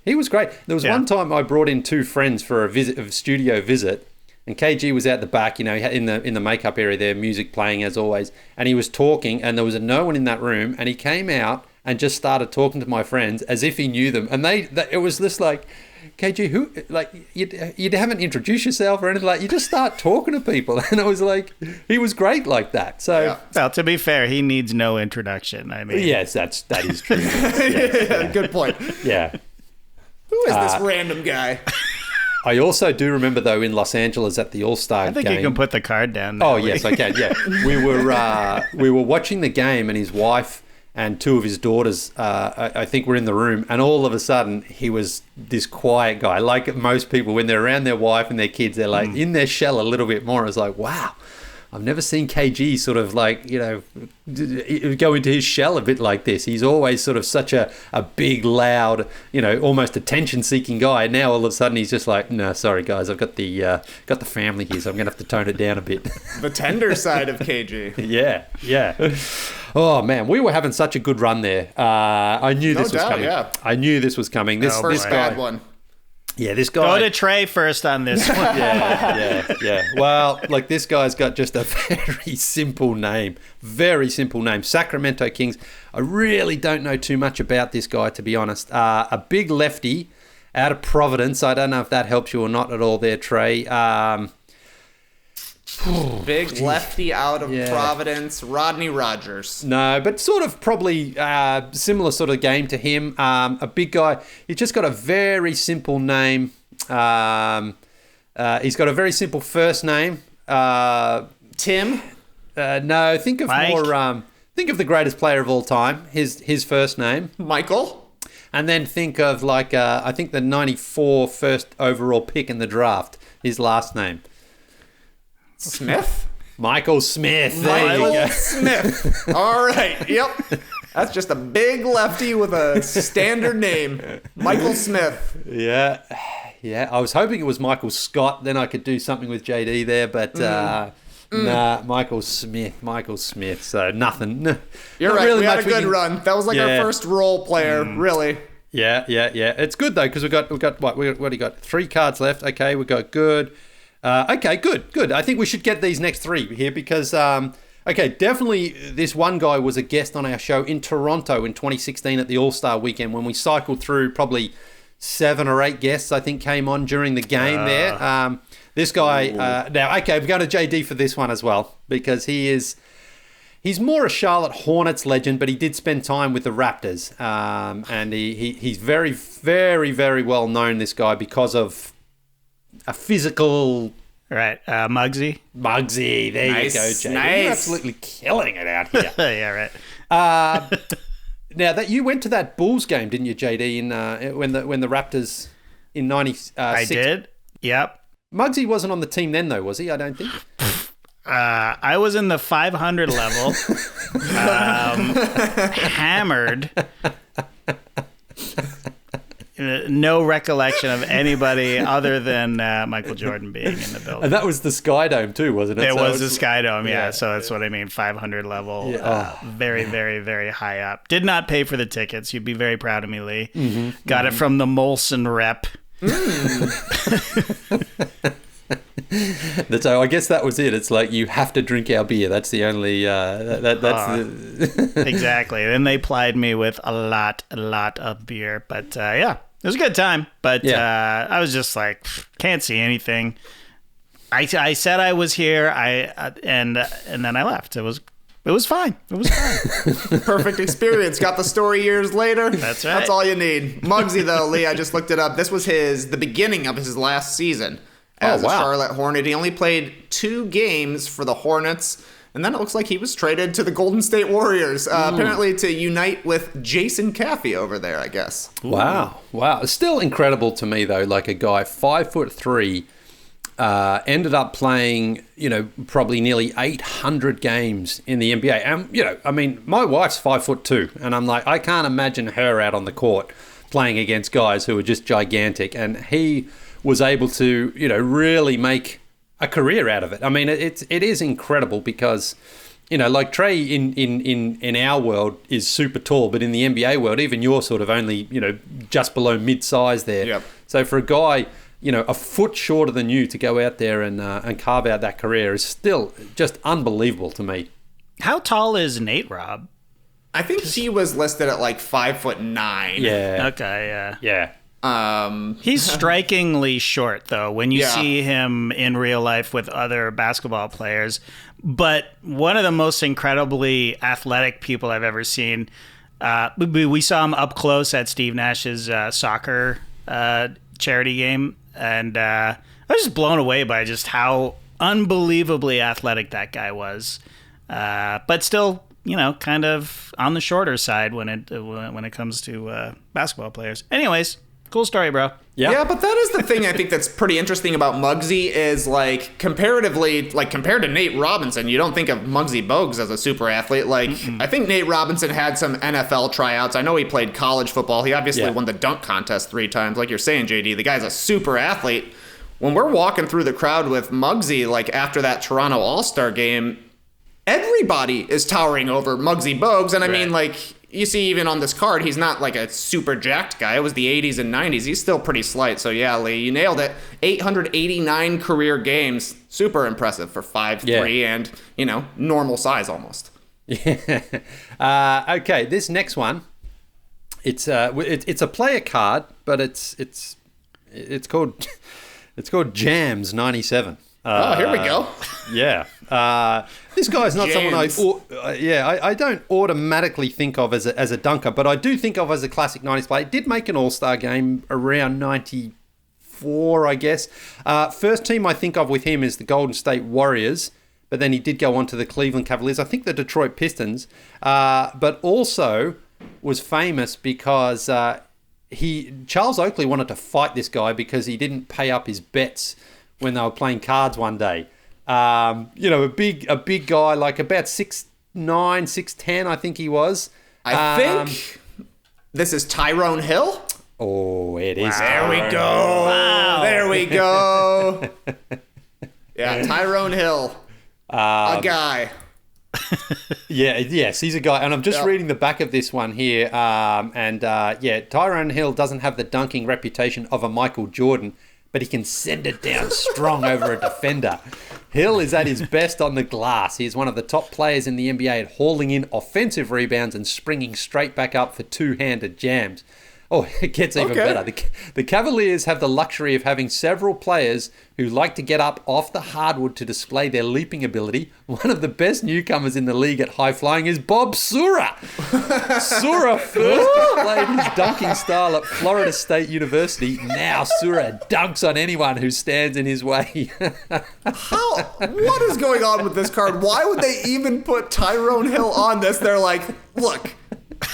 he was great. There was one time I brought in 2 friends for a studio visit, and KG was out the back, in the makeup area there, music playing as always, and he was talking, and there was no one in that room, and he came out and just started talking to my friends as if he knew them, and it was this like, KG, who, like, you haven't introduced yourself or anything, like, you just start talking to people, and it was like, he was great like that. So, well, to be fair, he needs no introduction. I mean, yes, that is true. Yes, Good point. Yeah. Who is this random guy? I also do remember, though, in Los Angeles at the All-Star game. I think you can put the card down now. Oh, yes, I can, yeah. We were watching the game, and his wife and 2 of his daughters, I think, were in the room, and all of a sudden, he was this quiet guy. Like most people, when they're around their wife and their kids, they're like in their shell a little bit more. I was like, wow, I've never seen KG sort of like, go into his shell a bit like this. He's always sort of such a big, loud, almost attention-seeking guy. And now all of a sudden he's just like, no, sorry guys, I've got the family here, so I'm gonna have to tone it down a bit. The tender side of KG. Yeah. Oh man, we were having such a good run there. I knew this was coming. Yeah. I knew this was coming. This bad one. Yeah, this guy. Go to Trey first on this one. Yeah. Well, like, this guy's got just a very simple name. Very simple name. Sacramento Kings. I really don't know too much about this guy, to be honest. A big lefty out of Providence. I don't know if that helps you or not at all there, Trey. Big lefty out of Providence, Rodney Rogers. No, but sort of probably similar sort of game to him. A big guy. He's just got a very simple name. He's got a very simple first name. Tim? No, think of Mike? more. Think of the greatest player of all time. His first name. Michael? And then think of, like, I think the 94 first overall pick in the draft. His last name. Smith? Michael Smith. There you go. Smith. All right. Yep. That's just a big lefty with a standard name. Michael Smith. Yeah. I was hoping it was Michael Scott. Then I could do something with JD there, but nah, Michael Smith. So nothing. You're Not right. really We had much a good run. That was like our first role player, really. Yeah. It's good though, because we got what do you got? 3 cards left. Okay, we got good. Okay, good. I think we should get these next 3 here because, definitely this one guy was a guest on our show in Toronto in 2016 at the All-Star weekend when we cycled through probably 7 or 8 guests, I think, came on during the game there. This guy, now, we're going to JD for this one as well because he's more a Charlotte Hornets legend, but he did spend time with the Raptors. And he's very, very, very well known, this guy, because of a physical... Right. Muggsy, there nice, you go, Jay. Nice. You're absolutely killing it out here. Yeah, right. Now, that you went to that Bulls game, didn't you, JD, in when the Raptors in 96... I did. Yep. Muggsy wasn't on the team then, though, was he? I don't think. I was in the 500 level, hammered. No recollection of anybody other than Michael Jordan being in the building. And that was the Sky Dome too, wasn't it? It was the Sky Dome, yeah. So that's what I mean, 500 level, Yeah. very, very, very high up. Did not pay for the tickets. You'd be very proud of me, Leigh. Got it from the Molson rep. So I guess that was it. It's like you have to drink our beer. That's the only. Exactly. Then they plied me with a lot of beer. But it was a good time. But I was just like, can't see anything. I said I was here. And then I left. It was fine. It was fine. Perfect experience. Got the story years later. That's right. That's all you need. Muggsy, though, Leigh, I just looked it up. This was the beginning of his last season as a Charlotte Hornet. He only played 2 games for the Hornets, and then it looks like he was traded to the Golden State Warriors, apparently to unite with Jason Caffey over there, I guess. Wow. It's still incredible to me, though, like a guy 5'3", ended up playing, probably nearly 800 games in the NBA. And, my wife's 5'2", and I'm like, I can't imagine her out on the court playing against guys who are just gigantic. And he was able to, really make a career out of it. I mean, it is incredible because, like Trey in our world is super tall, but in the NBA world, even you're sort of only, just below mid-size there. Yep. So for a guy, a foot shorter than you to go out there and carve out that career is still just unbelievable to me. How tall is Nate, Rob? I think he was listed at like 5'9". Yeah. Okay, yeah. Yeah. He's strikingly short, though, when you see him in real life with other basketball players. But one of the most incredibly athletic people I've ever seen, we saw him up close at Steve Nash's soccer charity game. And I was just blown away by just how unbelievably athletic that guy was. But still, kind of on the shorter side when it comes to basketball players. Anyways, cool story, bro. Yeah, but that is the thing I think that's pretty interesting about Muggsy is, like, comparatively, like, compared to Nate Robinson, you don't think of Muggsy Bogues as a super athlete. Like, I think Nate Robinson had some NFL tryouts. I know he played college football. He obviously won the dunk contest 3 times. Like you're saying, JD, the guy's a super athlete. When we're walking through the crowd with Muggsy, like, after that Toronto All-Star game, everybody is towering over Muggsy Bogues. And I mean, like, you see even on this card, he's not like a super jacked guy. It was the 80s and 90s. He's still pretty slight. So yeah, Leigh, you nailed it. 889 career games. Super impressive for 5'3" and, normal size almost. Yeah. Okay, this next one, it's a player card, but it's called Jams 97. Here we go. Yeah. This guy's not someone I don't automatically think of as a dunker, but I do think of as a classic 90s player. Did make an All-Star game around 94, I guess. First team I think of with him is the Golden State Warriors, but then he did go on to the Cleveland Cavaliers. I think the Detroit Pistons, but also was famous because Charles Oakley wanted to fight this guy because he didn't pay up his bets when they were playing cards one day. A big guy, like about 6'9", 6'10", I think he was. I think this is Tyrone Hill. Oh, it is. There we go. Wow. There we go. Yeah, Tyrone Hill. A guy. Yes, he's a guy. And I'm just reading the back of this one here. Tyrone Hill doesn't have the dunking reputation of a Michael Jordan, but he can send it down strong over a defender. Hill is at his best on the glass. He is one of the top players in the NBA at hauling in offensive rebounds and springing straight back up for two-handed jams. Oh, it gets even better. The Cavaliers have the luxury of having several players who like to get up off the hardwood to display their leaping ability. One of the best newcomers in the league at high flying is Bob Sura. Sura first displayed his dunking style at Florida State University. Now Sura dunks on anyone who stands in his way. What is going on with this card? Why would they even put Tyrone Hill on this? They're like, look,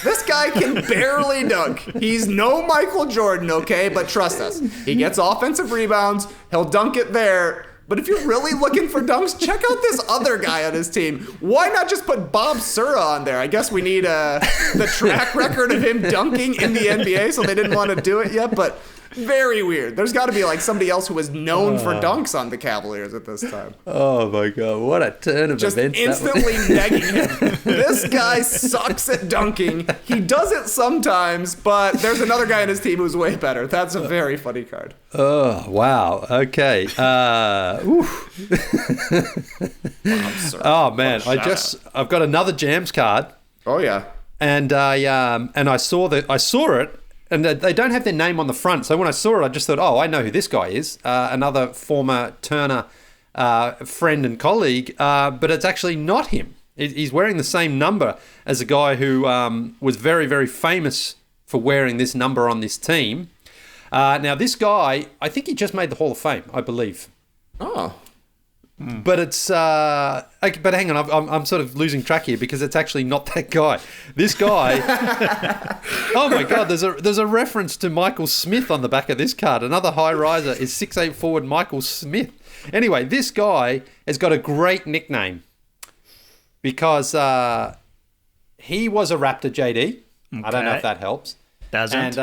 this guy can barely dunk. He's no Michael Jordan, okay? But trust us, he gets offensive rebounds. He'll dunk it there. But if you're really looking for dunks, check out this other guy on his team. Why not just put Bob Sura on there? I guess we need the track record of him dunking in the NBA, so they didn't want to do it yet. But very weird. There's got to be like somebody else who was known for dunks on the Cavaliers at this time. Oh my God, what a turn of just events. Just instantly negging him. This guy sucks at dunking. He does it sometimes, but there's another guy on his team who's way better. That's a very funny card. Oh, wow. Okay. Oh man, I've got another Jams card. Oh yeah. And I saw it. And they don't have their name on the front. So when I saw it, I just thought, I know who this guy is. Another former Turner friend and colleague. But it's actually not him. He's wearing the same number as a guy who was very, very famous for wearing this number on this team. Now, this guy, I think he just made the Hall of Fame, I believe. Oh. But it's but hang on, I'm sort of losing track here because it's actually not that guy. This guy, oh my God, there's a reference to Michael Smith on the back of this card. Another high riser is 6'8" forward Michael Smith. Anyway, this guy has got a great nickname because he was a Raptor, JD. Okay. I don't know if that helps. Doesn't.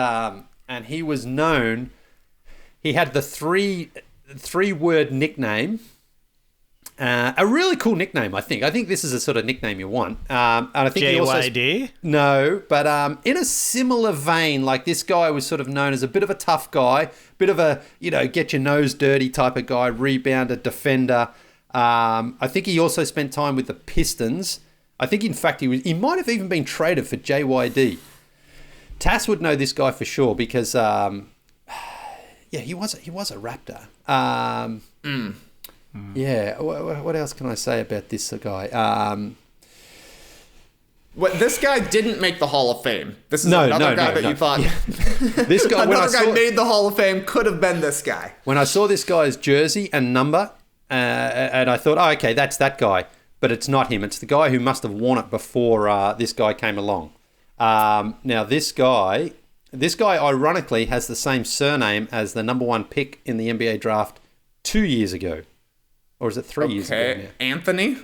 And he was known. He had the three-word nickname. A really cool nickname, I think. I think this is a sort of nickname you want. And I think JYD? No, but in a similar vein, like this guy was sort of known as a bit of a tough guy, bit of a, get your nose dirty type of guy, rebounder, defender. I think he also spent time with the Pistons. I think, in fact, he might have even been traded for JYD. Tass would know this guy for sure because, he was a Raptor. Yeah, what else can I say about this guy? This guy didn't make the Hall of Fame. This is another guy that you thought... Yeah. This guy, made the Hall of Fame, could have been this guy. When I saw this guy's jersey and number, and I thought, okay, that's that guy. But it's not him. It's the guy who must have worn it before this guy came along. Now, this guy, ironically, has the same surname as the number 1 pick in the NBA draft 2 years ago. Or is it 3 years ago now? Anthony?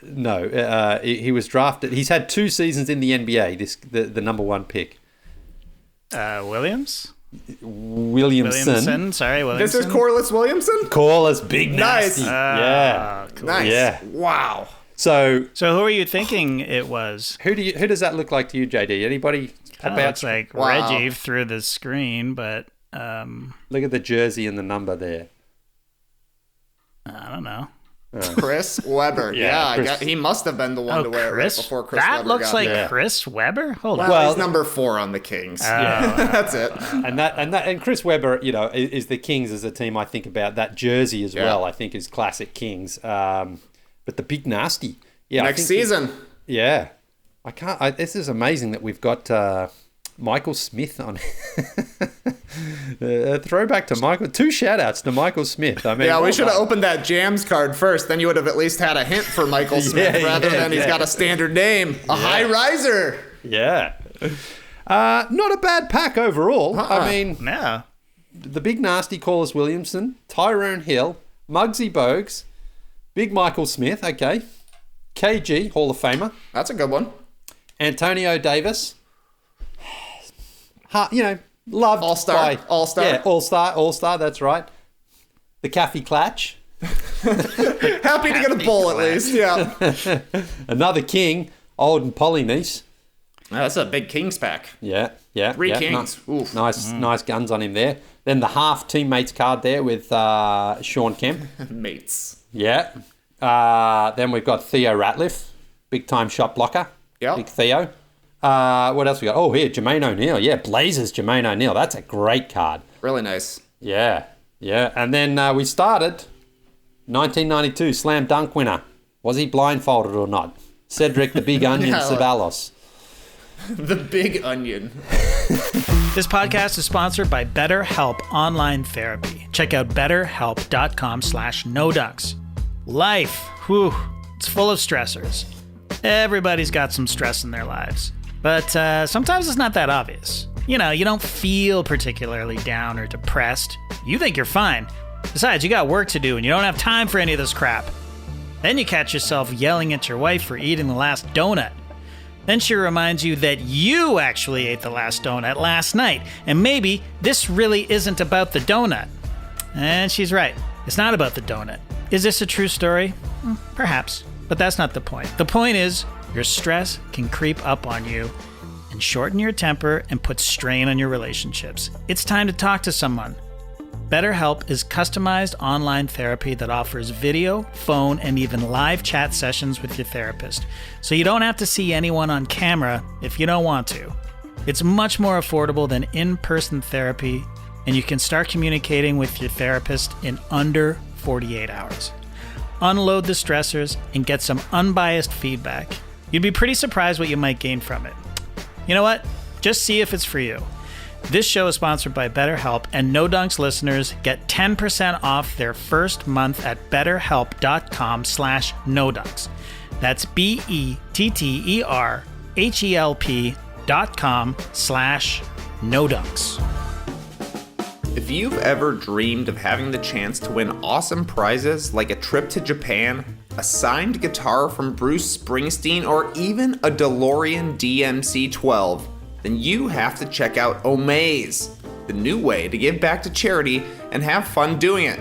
No. He was drafted. He's had 2 seasons in the NBA, the number 1 pick. Williamson. Sorry, Williamson. This is Corliss Williamson? Corliss, big nasty. Nice. Yeah. Cool. Nice. Yeah. Wow. So who are you thinking it was? Who does that look like to you, JD? Anybody pop out? Looks like Reggie through the screen, but... Look at the jersey and the number there. I don't know. Chris Webber. He must have been the one to wear it right before Chris Webber. That looks like Chris Webber? Hold on. Well, he's number 4 on the Kings. That's it. And Chris Webber, is the Kings as a team. I think about that jersey as well. I think is classic Kings. But the big nasty. Yeah. Next season. I can't. This is amazing that we've got Michael Smith on. A throwback to Michael. 2 shout-outs to Michael Smith. I mean, we should have opened that Jams card first. Then you would have at least had a hint for Michael Smith rather than he's got a standard name. A high riser. Yeah. Not a bad pack overall. I mean, the big nasty Corliss Williamson, Tyrone Hill, Muggsy Bogues, big Michael Smith, okay. KG, Hall of Famer. That's a good one. Antonio Davis. Loved All-Star. Yeah, All-Star, that's right. The Caffey Clatch. Happy to get a bowl at least, yeah. Another King, Alden Polynice. That's a big Kings pack. Yeah. 3 Kings. Nice guns on him there. Then the half teammates card there with Sean Kemp. Mates. Yeah. Then we've got Theo Ratliff, big time shot blocker. Yeah. Big Theo. What else we got? Oh, here, Jermaine O'Neal. Yeah, Blazers Jermaine O'Neal. That's a great card. Really nice. Yeah. And then we started 1992 Slam Dunk winner. Was he blindfolded or not? Cedric the Big Onion Ceballos. The Big Onion. This podcast is sponsored by BetterHelp Online Therapy. Check out betterhelp.com/noducks. Life, it's full of stressors. Everybody's got some stress in their lives. But sometimes it's not that obvious. You don't feel particularly down or depressed. You think you're fine. Besides, you got work to do and you don't have time for any of this crap. Then you catch yourself yelling at your wife for eating the last donut. Then she reminds you that you actually ate the last donut last night, and maybe this really isn't about the donut. And she's right. It's not about the donut. Is this a true story? Perhaps, but that's not the point. The point is, your stress can creep up on you and shorten your temper and put strain on your relationships. It's time to talk to someone. BetterHelp is customized online therapy that offers video, phone, and even live chat sessions with your therapist, so you don't have to see anyone on camera if you don't want to. It's much more affordable than in-person therapy, and you can start communicating with your therapist in under 48 hours. Unload the stressors and get some unbiased feedback. You'd be pretty surprised what you might gain from it. You know what? Just see if it's for you. This show is sponsored by BetterHelp, and No Dunks listeners get 10% off their first month at betterhelp.com/nodunks. That's BETTERHELP.com/nodunks. If you've ever dreamed of having the chance to win awesome prizes like a trip to Japan, a signed guitar from Bruce Springsteen, or even a DeLorean DMC-12, then you have to check out Omaze, the new way to give back to charity and have fun doing it.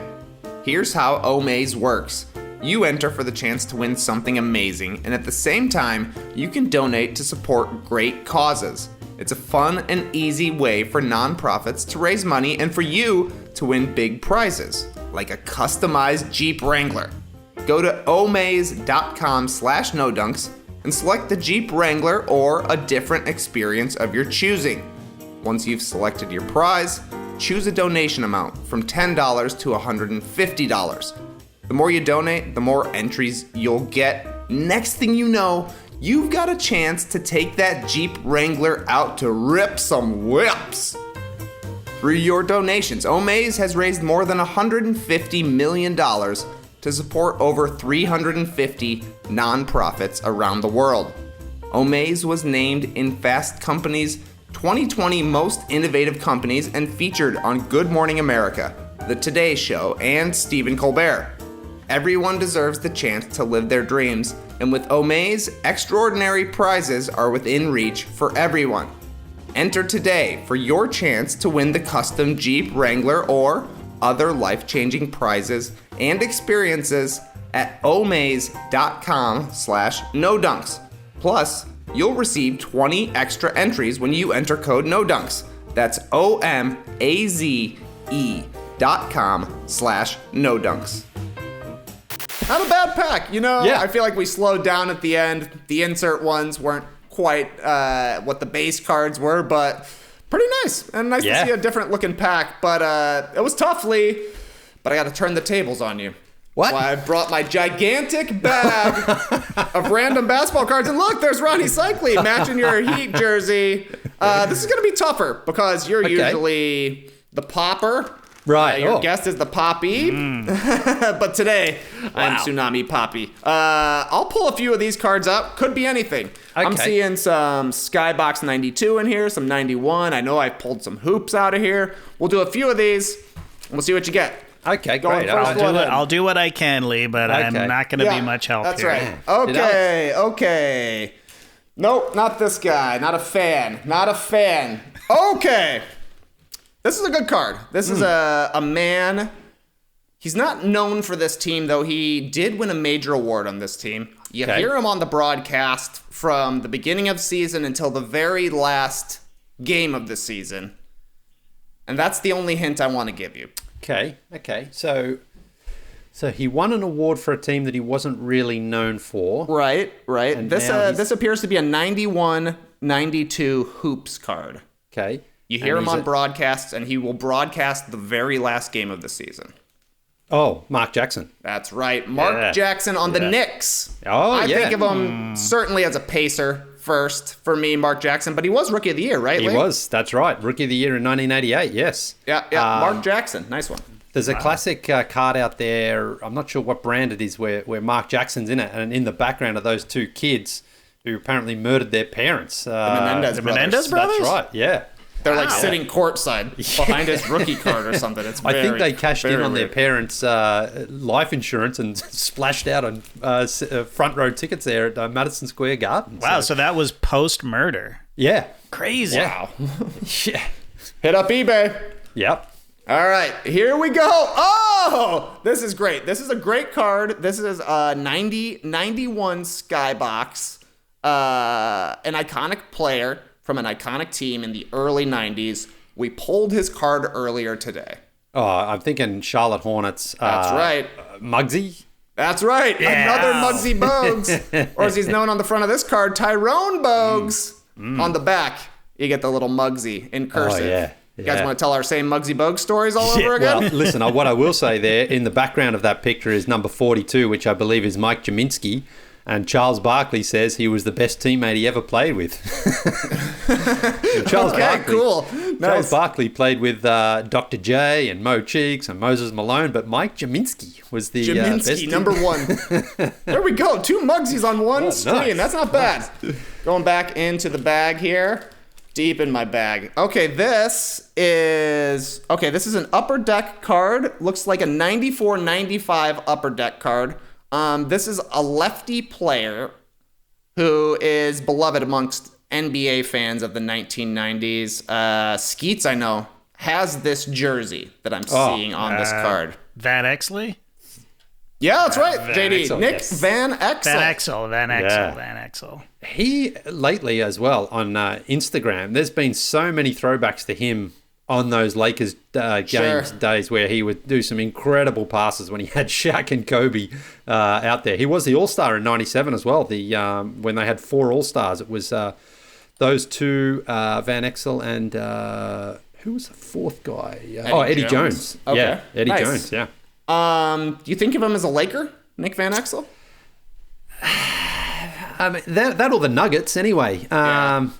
Here's how Omaze works. You enter for the chance to win something amazing, and at the same time, you can donate to support great causes. It's a fun and easy way for nonprofits to raise money and for you to win big prizes, like a customized Jeep Wrangler. Go to omaze.com/nodunks and select the Jeep Wrangler or a different experience of your choosing. Once you've selected your prize, choose a donation amount from $10 to $150. The more you donate, the more entries you'll get. Next thing you know, you've got a chance to take that Jeep Wrangler out to rip some whips. Through your donations, Omaze has raised more than $150 million to support over 350 nonprofits around the world. Omaze was named in Fast Company's 2020 Most Innovative Companies and featured on Good Morning America, The Today Show, and Stephen Colbert. Everyone deserves the chance to live their dreams, and with Omaze, extraordinary prizes are within reach for everyone. Enter today for your chance to win the custom Jeep Wrangler or other life-changing prizes and experiences at omaze.com/nodunks. Plus, you'll receive 20 extra entries when you enter code NODUNKS. That's OMAZE.com/nodunks. Not a bad pack, you know? Yeah. I feel like we slowed down at the end. The insert ones weren't quite what the base cards were, but pretty nice. And nice to see a different looking pack. But it was tough, Leigh. But I got to turn the tables on you. What? So I brought my gigantic bag of random basketball cards. And look, there's Ronnie Cycli matching your Heat jersey. This is going to be tougher because you're usually the popper. Right. Your guest is the Poppy. But today, I'm Tsunami Poppy. I'll pull a few of these cards up. Could be anything. Okay. I'm seeing some Skybox 92 in here, some 91. I know I've pulled some hoops out of here. We'll do a few of these. We'll see what you get. Okay, great. I'll do what I can, Lee, but I'm not going to be much help that's here. That's right. Okay. Nope, not this guy. Not a fan. Okay. This is a good card. This is a man. He's not known for this team, though. He did win a major award on this team. You hear him on the broadcast from the beginning of season until the very last game of the season. And that's the only hint I want to give you. Okay. So he won an award for a team that he wasn't really known for. Right. And this appears to be a 91-92 hoops card. Okay. You hear him on broadcasts, and he will broadcast the very last game of the season. Oh, Mark Jackson. That's right. Mark Jackson on the Knicks. I think of him certainly as a Pacer first for me, Mark Jackson, but he was Rookie of the Year, right, Leigh? He was. That's right. Rookie of the Year in 1988, yes. Yeah. Mark Jackson. Nice one. There's a classic card out there. I'm not sure what brand it is where Mark Jackson's in it, and in the background are those two kids who apparently murdered their parents. The Menendez brothers. That's right, yeah. They're like sitting courtside behind his rookie card or something. I think they cashed in on their parents' life insurance and splashed out on front row tickets there at Madison Square Garden. Wow, so that was post-murder. Yeah. Crazy. Wow. Yeah. Hit up eBay. Yep. All right, here we go. Oh, this is great. This is a great card. This is a 91 Skybox, an iconic player from an iconic team in the early 90s. We pulled his card earlier today. Oh, I'm thinking Charlotte Hornets. That's right. Muggsy? That's right. Yeah. Another Muggsy Bogues. Or as he's known on the front of this card, Tyrone Bogues. On the back, you get the little Muggsy in cursive. Oh, yeah. You guys want to tell our same Muggsy Bogues stories all over again? Well, listen, what I will say there, in the background of that picture is number 42, which I believe is Mike Jaminski. And Charles Barkley says he was the best teammate he ever played with. Charles Barkley played with Dr. J and Mo Cheeks and Moses Malone, but Mike Jaminski was the best number one. There we go. 2 Mugsies on one screen. Nice. That's not bad. Going back into the bag here. Deep in my bag. Okay, this is an Upper Deck card. Looks like a 94-95 Upper Deck card. This is a lefty player who is beloved amongst NBA fans of the 1990s. Skeets, I know, has this jersey that I'm seeing on this card. Van Exley? Yeah, that's right, JD. Nick Van Exel. Van Exel. He, lately as well, on Instagram, there's been so many throwbacks to him on those Lakers days where he would do some incredible passes when he had Shaq and Kobe out there. He was the All-Star in 97 as well. When they had 4 All-Stars, it was those 2, Van Exel and who was the 4th guy? Eddie Jones. Okay. Yeah, Eddie Jones, yeah. Do you think of him as a Laker, Nick Van Exel? That or the Nuggets, anyway. I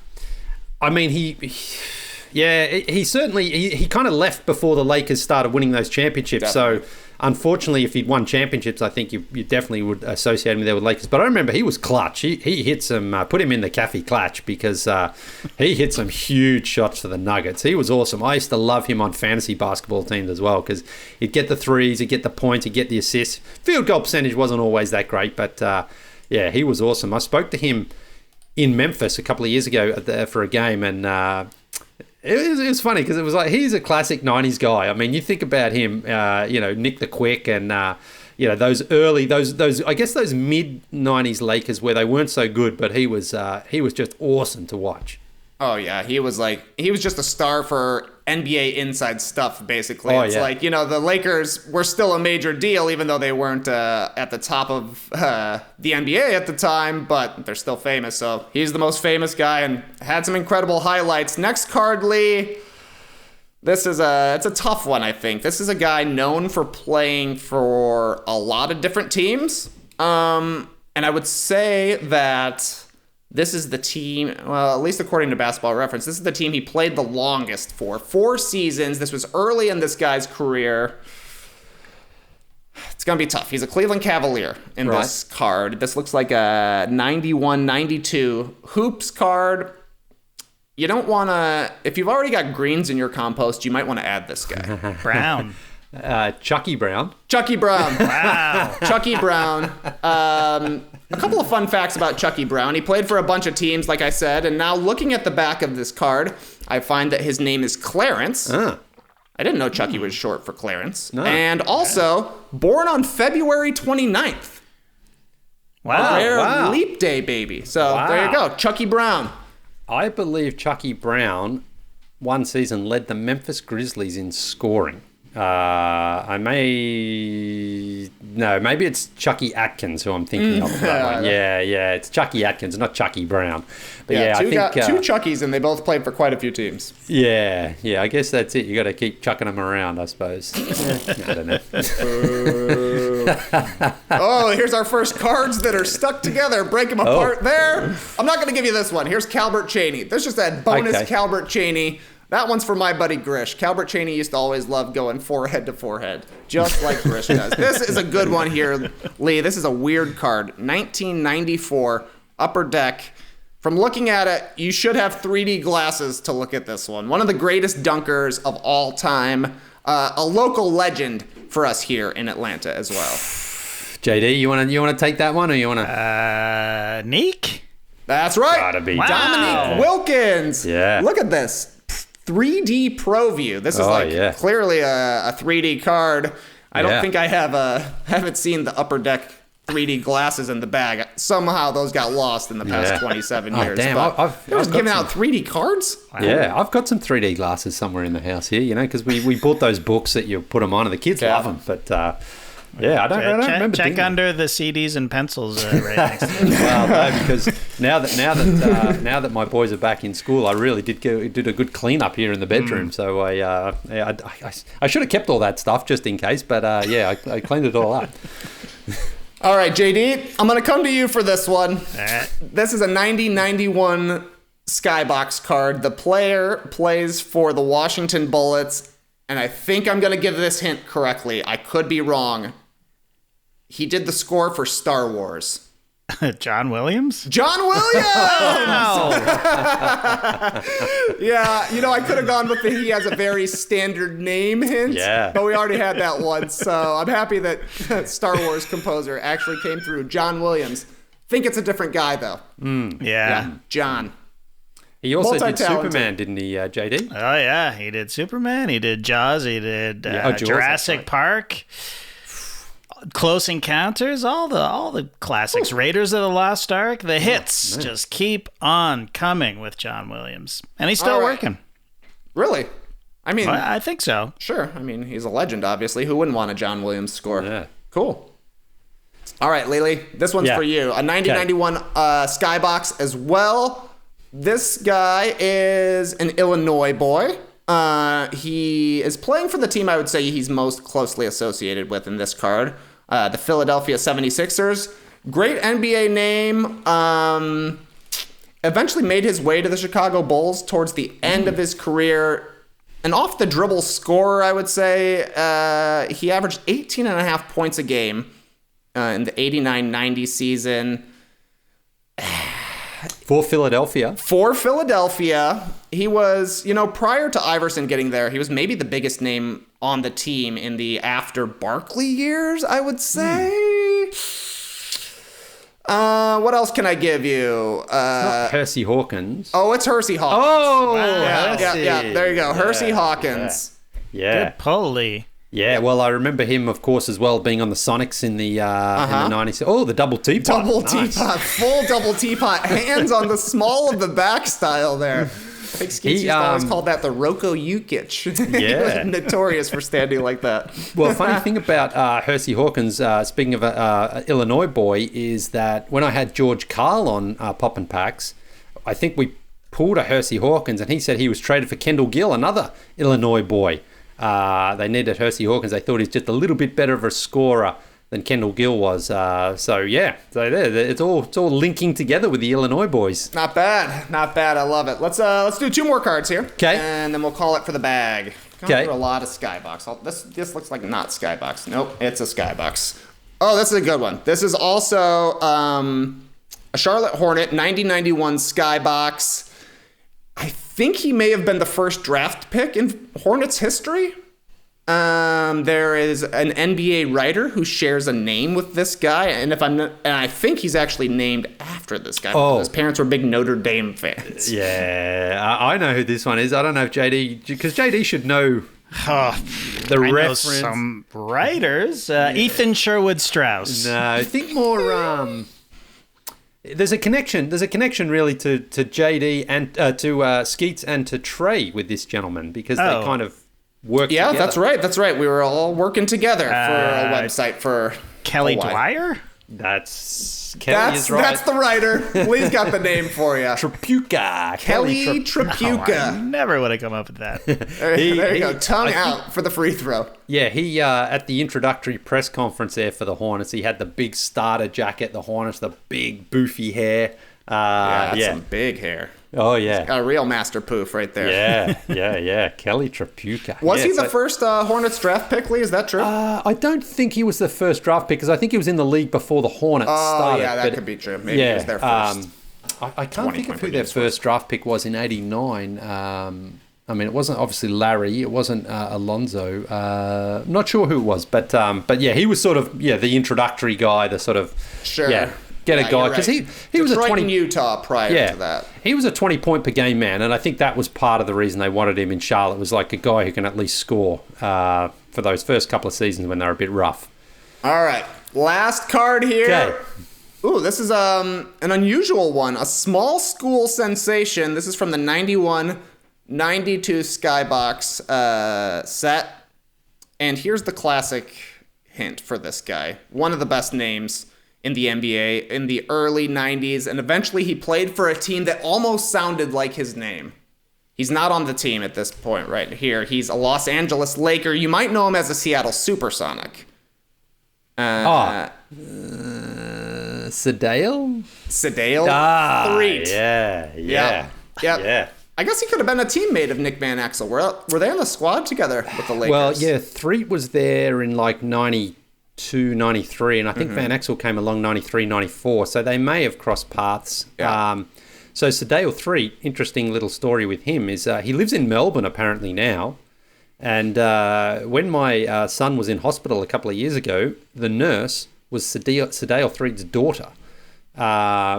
mean, he certainly he kind of left before the Lakers started winning those championships. Definitely. So, unfortunately, if he'd won championships, I think you definitely would associate him there with Lakers. But I remember he was clutch. He hit some, put him in the cafe clutch because he hit some huge shots for the Nuggets. He was awesome. I used to love him on fantasy basketball teams as well because he'd get the threes, he'd get the points, he'd get the assists. Field goal percentage wasn't always that great, but yeah, he was awesome. I spoke to him in Memphis a couple of years ago for a game, and it was funny because it was like he's a classic 90s guy. I mean, you think about him, Nick the Quick and those early those I guess those mid 90s Lakers where they weren't so good, but he was just awesome to watch. Oh yeah, he was just a star for NBA inside stuff basically. It's like, the Lakers were still a major deal even though they weren't at the top of the NBA at the time, but they're still famous. So he's the most famous guy and had some incredible highlights. Next card, Leigh. It's a tough one, I think. This is a guy known for playing for a lot of different teams. And I would say that this is the team, well, at least according to Basketball Reference, this is the team he played the longest for. 4 seasons. This was early in this guy's career. It's going to be tough. He's a Cleveland Cavalier in this card. This looks like a 91-92 Hoops card. You don't want to, if you've already got greens in your compost, you might want to add this guy. Brown. Chucky Brown. Wow. Chucky Brown. A couple of fun facts about Chucky Brown. He played for a bunch of teams, like I said, and now looking at the back of this card, I find that his name is Clarence. I didn't know Chucky was short for Clarence. No. And also, born on February 29th. Wow. Rare leap day baby. So there you go, Chucky Brown. I believe Chucky Brown one season led the Memphis Grizzlies in scoring. Maybe it's Chucky Atkins who I'm thinking of. That one. Yeah, it's Chucky Atkins, not Chucky Brown. But I think got 2 Chuckies, and they both played for quite a few teams. Yeah, I guess that's it. You got to keep chucking them around, I suppose. I don't know. Oh, here's our first cards that are stuck together. Break them apart there. I'm not going to give you this one. Here's Calbert Chaney. There's just that bonus Calbert Chaney. That one's for my buddy Grish. Calbert Chaney used to always love going forehead to forehead, just like Grish does. This is a good one here, Leigh. This is a weird card. 1994 Upper Deck. From looking at it, you should have 3D glasses to look at this one. One of the greatest dunkers of all time. A local legend for us here in Atlanta as well. JD, you want to take that one, or you want to? Neek? That's right. Gotta be Dominique Wilkins. Yeah. Look at this. 3D Pro View. This is clearly a 3D card. I don't think I haven't seen the Upper Deck 3D glasses in the bag. Somehow those got lost in the past 27 years. Damn, I've giving out 3D cards? Wow. Yeah, I've got some 3D glasses somewhere in the house here, because we bought those books that you put them on and the kids love them. But I don't remember. Check under the CDs and pencils right next to it. Well, no, because now that my boys are back in school, I really did a good clean up here in the bedroom. So I should have kept all that stuff just in case, but I cleaned it all up. All right, JD, I'm going to come to you for this one. This is a 90-91 Skybox card. The player plays for the Washington Bullets, and I think I'm going to give this hint correctly. I could be wrong. He did the score for Star Wars. John Williams? John Williams! Yeah, I could have gone with the he has a very standard name hint, but we already had that one, so I'm happy that Star Wars composer actually came through. John Williams. Think it's a different guy, though. Yeah. John. He also did Superman, didn't he, JD? Oh, yeah. He did Superman. He did Jaws. He did Jaws, Jurassic Park. Close Encounters, all the classics. Raiders of the Lost Ark, the hits just keep on coming with John Williams. And he's still working. Really? I mean... I think so. Sure. I mean, he's a legend, obviously. Who wouldn't want a John Williams score? Yeah. Cool. All right, Leigh, this one's for you. A 90-91 Skybox as well. This guy is an Illinois boy. He is playing for the team I would say he's most closely associated with in this card, the Philadelphia 76ers. Great NBA name. Eventually made his way to the Chicago Bulls towards the end of his career. An off-the-dribble scorer, I would say. He averaged 18.5 points a game in the 89-90 season. For Philadelphia. He was, prior to Iverson getting there, he was maybe the biggest name on the team in the after Barkley years, I would say. What else can I give you? It's not Hersey Hawkins. Oh, it's Hersey Hawkins. Oh, yeah. There you go. Hersey Hawkins. Yeah. Good pull, Leigh. Yeah, well, I remember him, of course, as well, being on the Sonics in the 90s. Oh, the double teapot. Teapot. Full double teapot. Hands on the small of the back style there. I think Skeets used to always call that the Roko Jukic. He was notorious for standing like that. Well, funny thing about Hersey Hawkins, speaking of an Illinois boy, is that when I had George Karl on Poppin Packs, I think we pulled a Hersey Hawkins, and he said he was traded for Kendall Gill, another Illinois boy. They needed Hersey Hawkins. They thought he's just a little bit better of a scorer than Kendall Gill was. So it's all linking together with the Illinois boys. Not bad. I love it. Let's do two more cards here. Okay. And then we'll call it for the bag. Okay. Through a lot of Skybox. This looks like not Skybox. Nope, it's a Skybox. Oh, this is a good one. This is also a Charlotte Hornet 90-91 Skybox. I think he may have been the first draft pick in Hornets history. There is an NBA writer who shares a name with this guy, and I think he's actually named after this guy. Oh. His parents were big Notre Dame fans. Yeah, I know who this one is. I don't know if JD, because JD should know the reference. Know some writers. Ethan Sherwood Strauss. No, think more. There's a connection. There's a connection really to JD and to Skeets and to Trey with this gentleman because they kind of work together. Yeah, that's right. We were all working together for a website for Kelly Dwyer? That's Kelly is right. That's the writer. Leigh's got the name for you. Trapuka. Kelly Trapuka. I never would have come up with that. There you go. Tongue out for the free throw. Yeah, he at the introductory press conference there for the Hornets, he had the big starter jacket, the Hornets, the big boofy hair. Some big hair. Oh, yeah. Got a real master poof right there. Yeah. Kelly Trapuka. Was he the first Hornets draft pick, Leigh? Is that true? I don't think he was the first draft pick because I think he was in the league before the Hornets started. Yeah, that could be true. Maybe he was their first. I can't think of who their first draft pick was in 89. I mean, it wasn't obviously Larry. It wasn't Alonzo. Not sure who it was. But yeah, he was sort of, the introductory guy, the sort of... Sure. Get a guy because he was a 20 in Utah prior to that. He was a 20-point per game man, and I think that was part of the reason they wanted him in Charlotte. Was like a guy who can at least score for those first couple of seasons when they were a bit rough. All right, last card here. Okay. Ooh, this is an unusual one. A small school sensation. This is from the 91-92 Skybox set, and here's the classic hint for this guy. One of the best names in the NBA in the early 90s, and eventually he played for a team that almost sounded like his name. He's not on the team at this point right here. He's a Los Angeles Laker. You might know him as a Seattle Supersonic. Sedale? Sedale Threet. Yeah. I guess he could have been a teammate of Nick Van Exel. Were they on the squad together with the Lakers? Well, yeah, Threet was there in like 92, 93, and I think Van Exel came along 93, 94, so they may have crossed paths. Yeah. So Sedale Threet, interesting little story with him is he lives in Melbourne apparently now, and when my son was in hospital a couple of years ago, the nurse was Sedale Threet's daughter.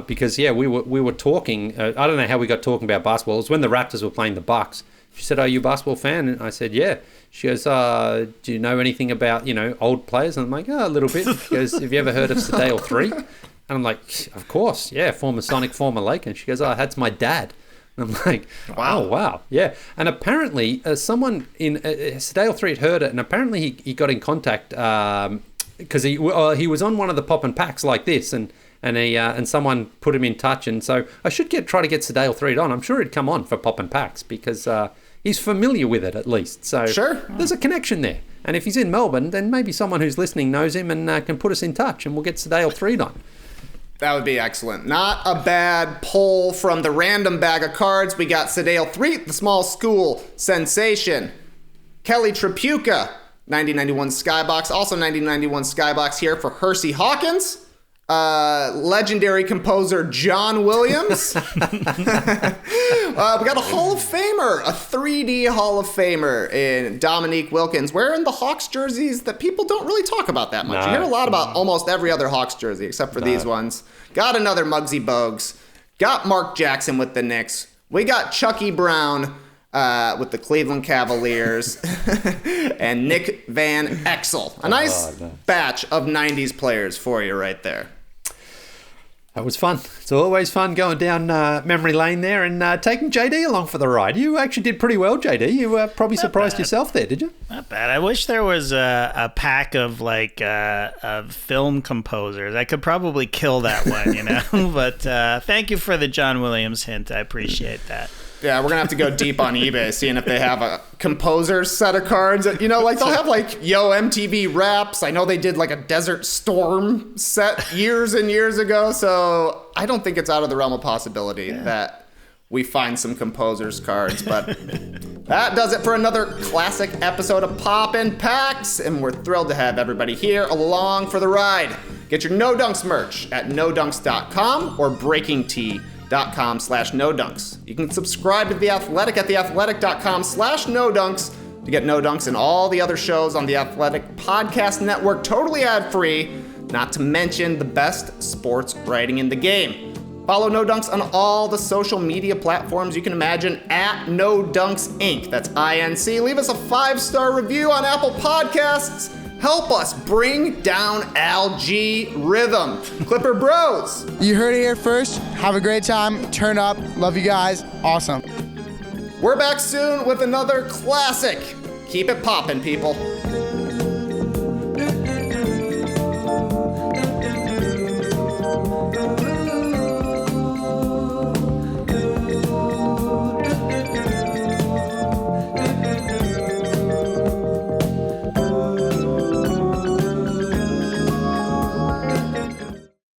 Because we were talking. I don't know how we got talking about basketball. It was when the Raptors were playing the Bucks. She said, "Are you a basketball fan?" And I said, "Yeah." She goes, "Do you know anything about old players?" And I'm like, "Oh, a little bit." She goes, "Have you ever heard of Sedale Threet?" And I'm like, "Of course, yeah, former Sonic, former Lake." And she goes, "Oh, that's my dad." And I'm like, wow, yeah. And apparently, someone in Sedale Threet heard it, and apparently he got in contact because he was on one of the Poppin Packs like this, and someone put him in touch, and so I should try to get Sedale Threet on. I'm sure he'd come on for Poppin Packs because he's familiar with it at least. So sure, there's a connection there. And if he's in Melbourne, then maybe someone who's listening knows him and can put us in touch, and we'll get Sedale Threet on. That would be excellent. Not a bad poll from the random bag of cards. We got Sedale Threet, the small school sensation. Kelly Tripucka, 1991 Skybox. Also 1991 Skybox here for Hersey Hawkins. Legendary composer John Williams. We got a Hall of Famer, a 3D Hall of Famer in Dominique Wilkins, wearing the Hawks jerseys that people don't really talk about that much. You hear a lot about almost every other Hawks jersey except for these ones. Got another Muggsy Bogues. Got Mark Jackson with the Knicks. We got Chucky Brown with the Cleveland Cavaliers and Nick Van Exel. A nice batch of 90s players for you right there. That was fun. It's always fun going down memory lane there and taking JD along for the ride. You actually did pretty well, JD. You probably surprised yourself there, did you? Not bad. I wish there was a pack of film composers. I could probably kill that one, But thank you for the John Williams hint. I appreciate that. Yeah, we're going to have to go deep on eBay, seeing if they have a composer's set of cards. They'll have Yo MTV Raps. I know they did a Desert Storm set years and years ago, so I don't think it's out of the realm of possibility that we find some composer's cards. But that does it for another classic episode of Poppin Packs, and we're thrilled to have everybody here along for the ride. Get your No Dunks merch at nodunks.com or breakingtea.com/nodunks. You can subscribe to The Athletic at theathletic.com/nodunks to get No Dunks and all the other shows on the Athletic Podcast Network totally ad-free, not to mention the best sports writing in the game. Follow No Dunks on all the social media platforms you can imagine at No Dunks Inc. That's INC. Leave us a 5-star review on Apple Podcasts. Help us bring down Algae Rhythm. Clipper Bros. You heard it here first. Have a great time. Turn up. Love you guys. Awesome. We're back soon with another classic. Keep it poppin', people.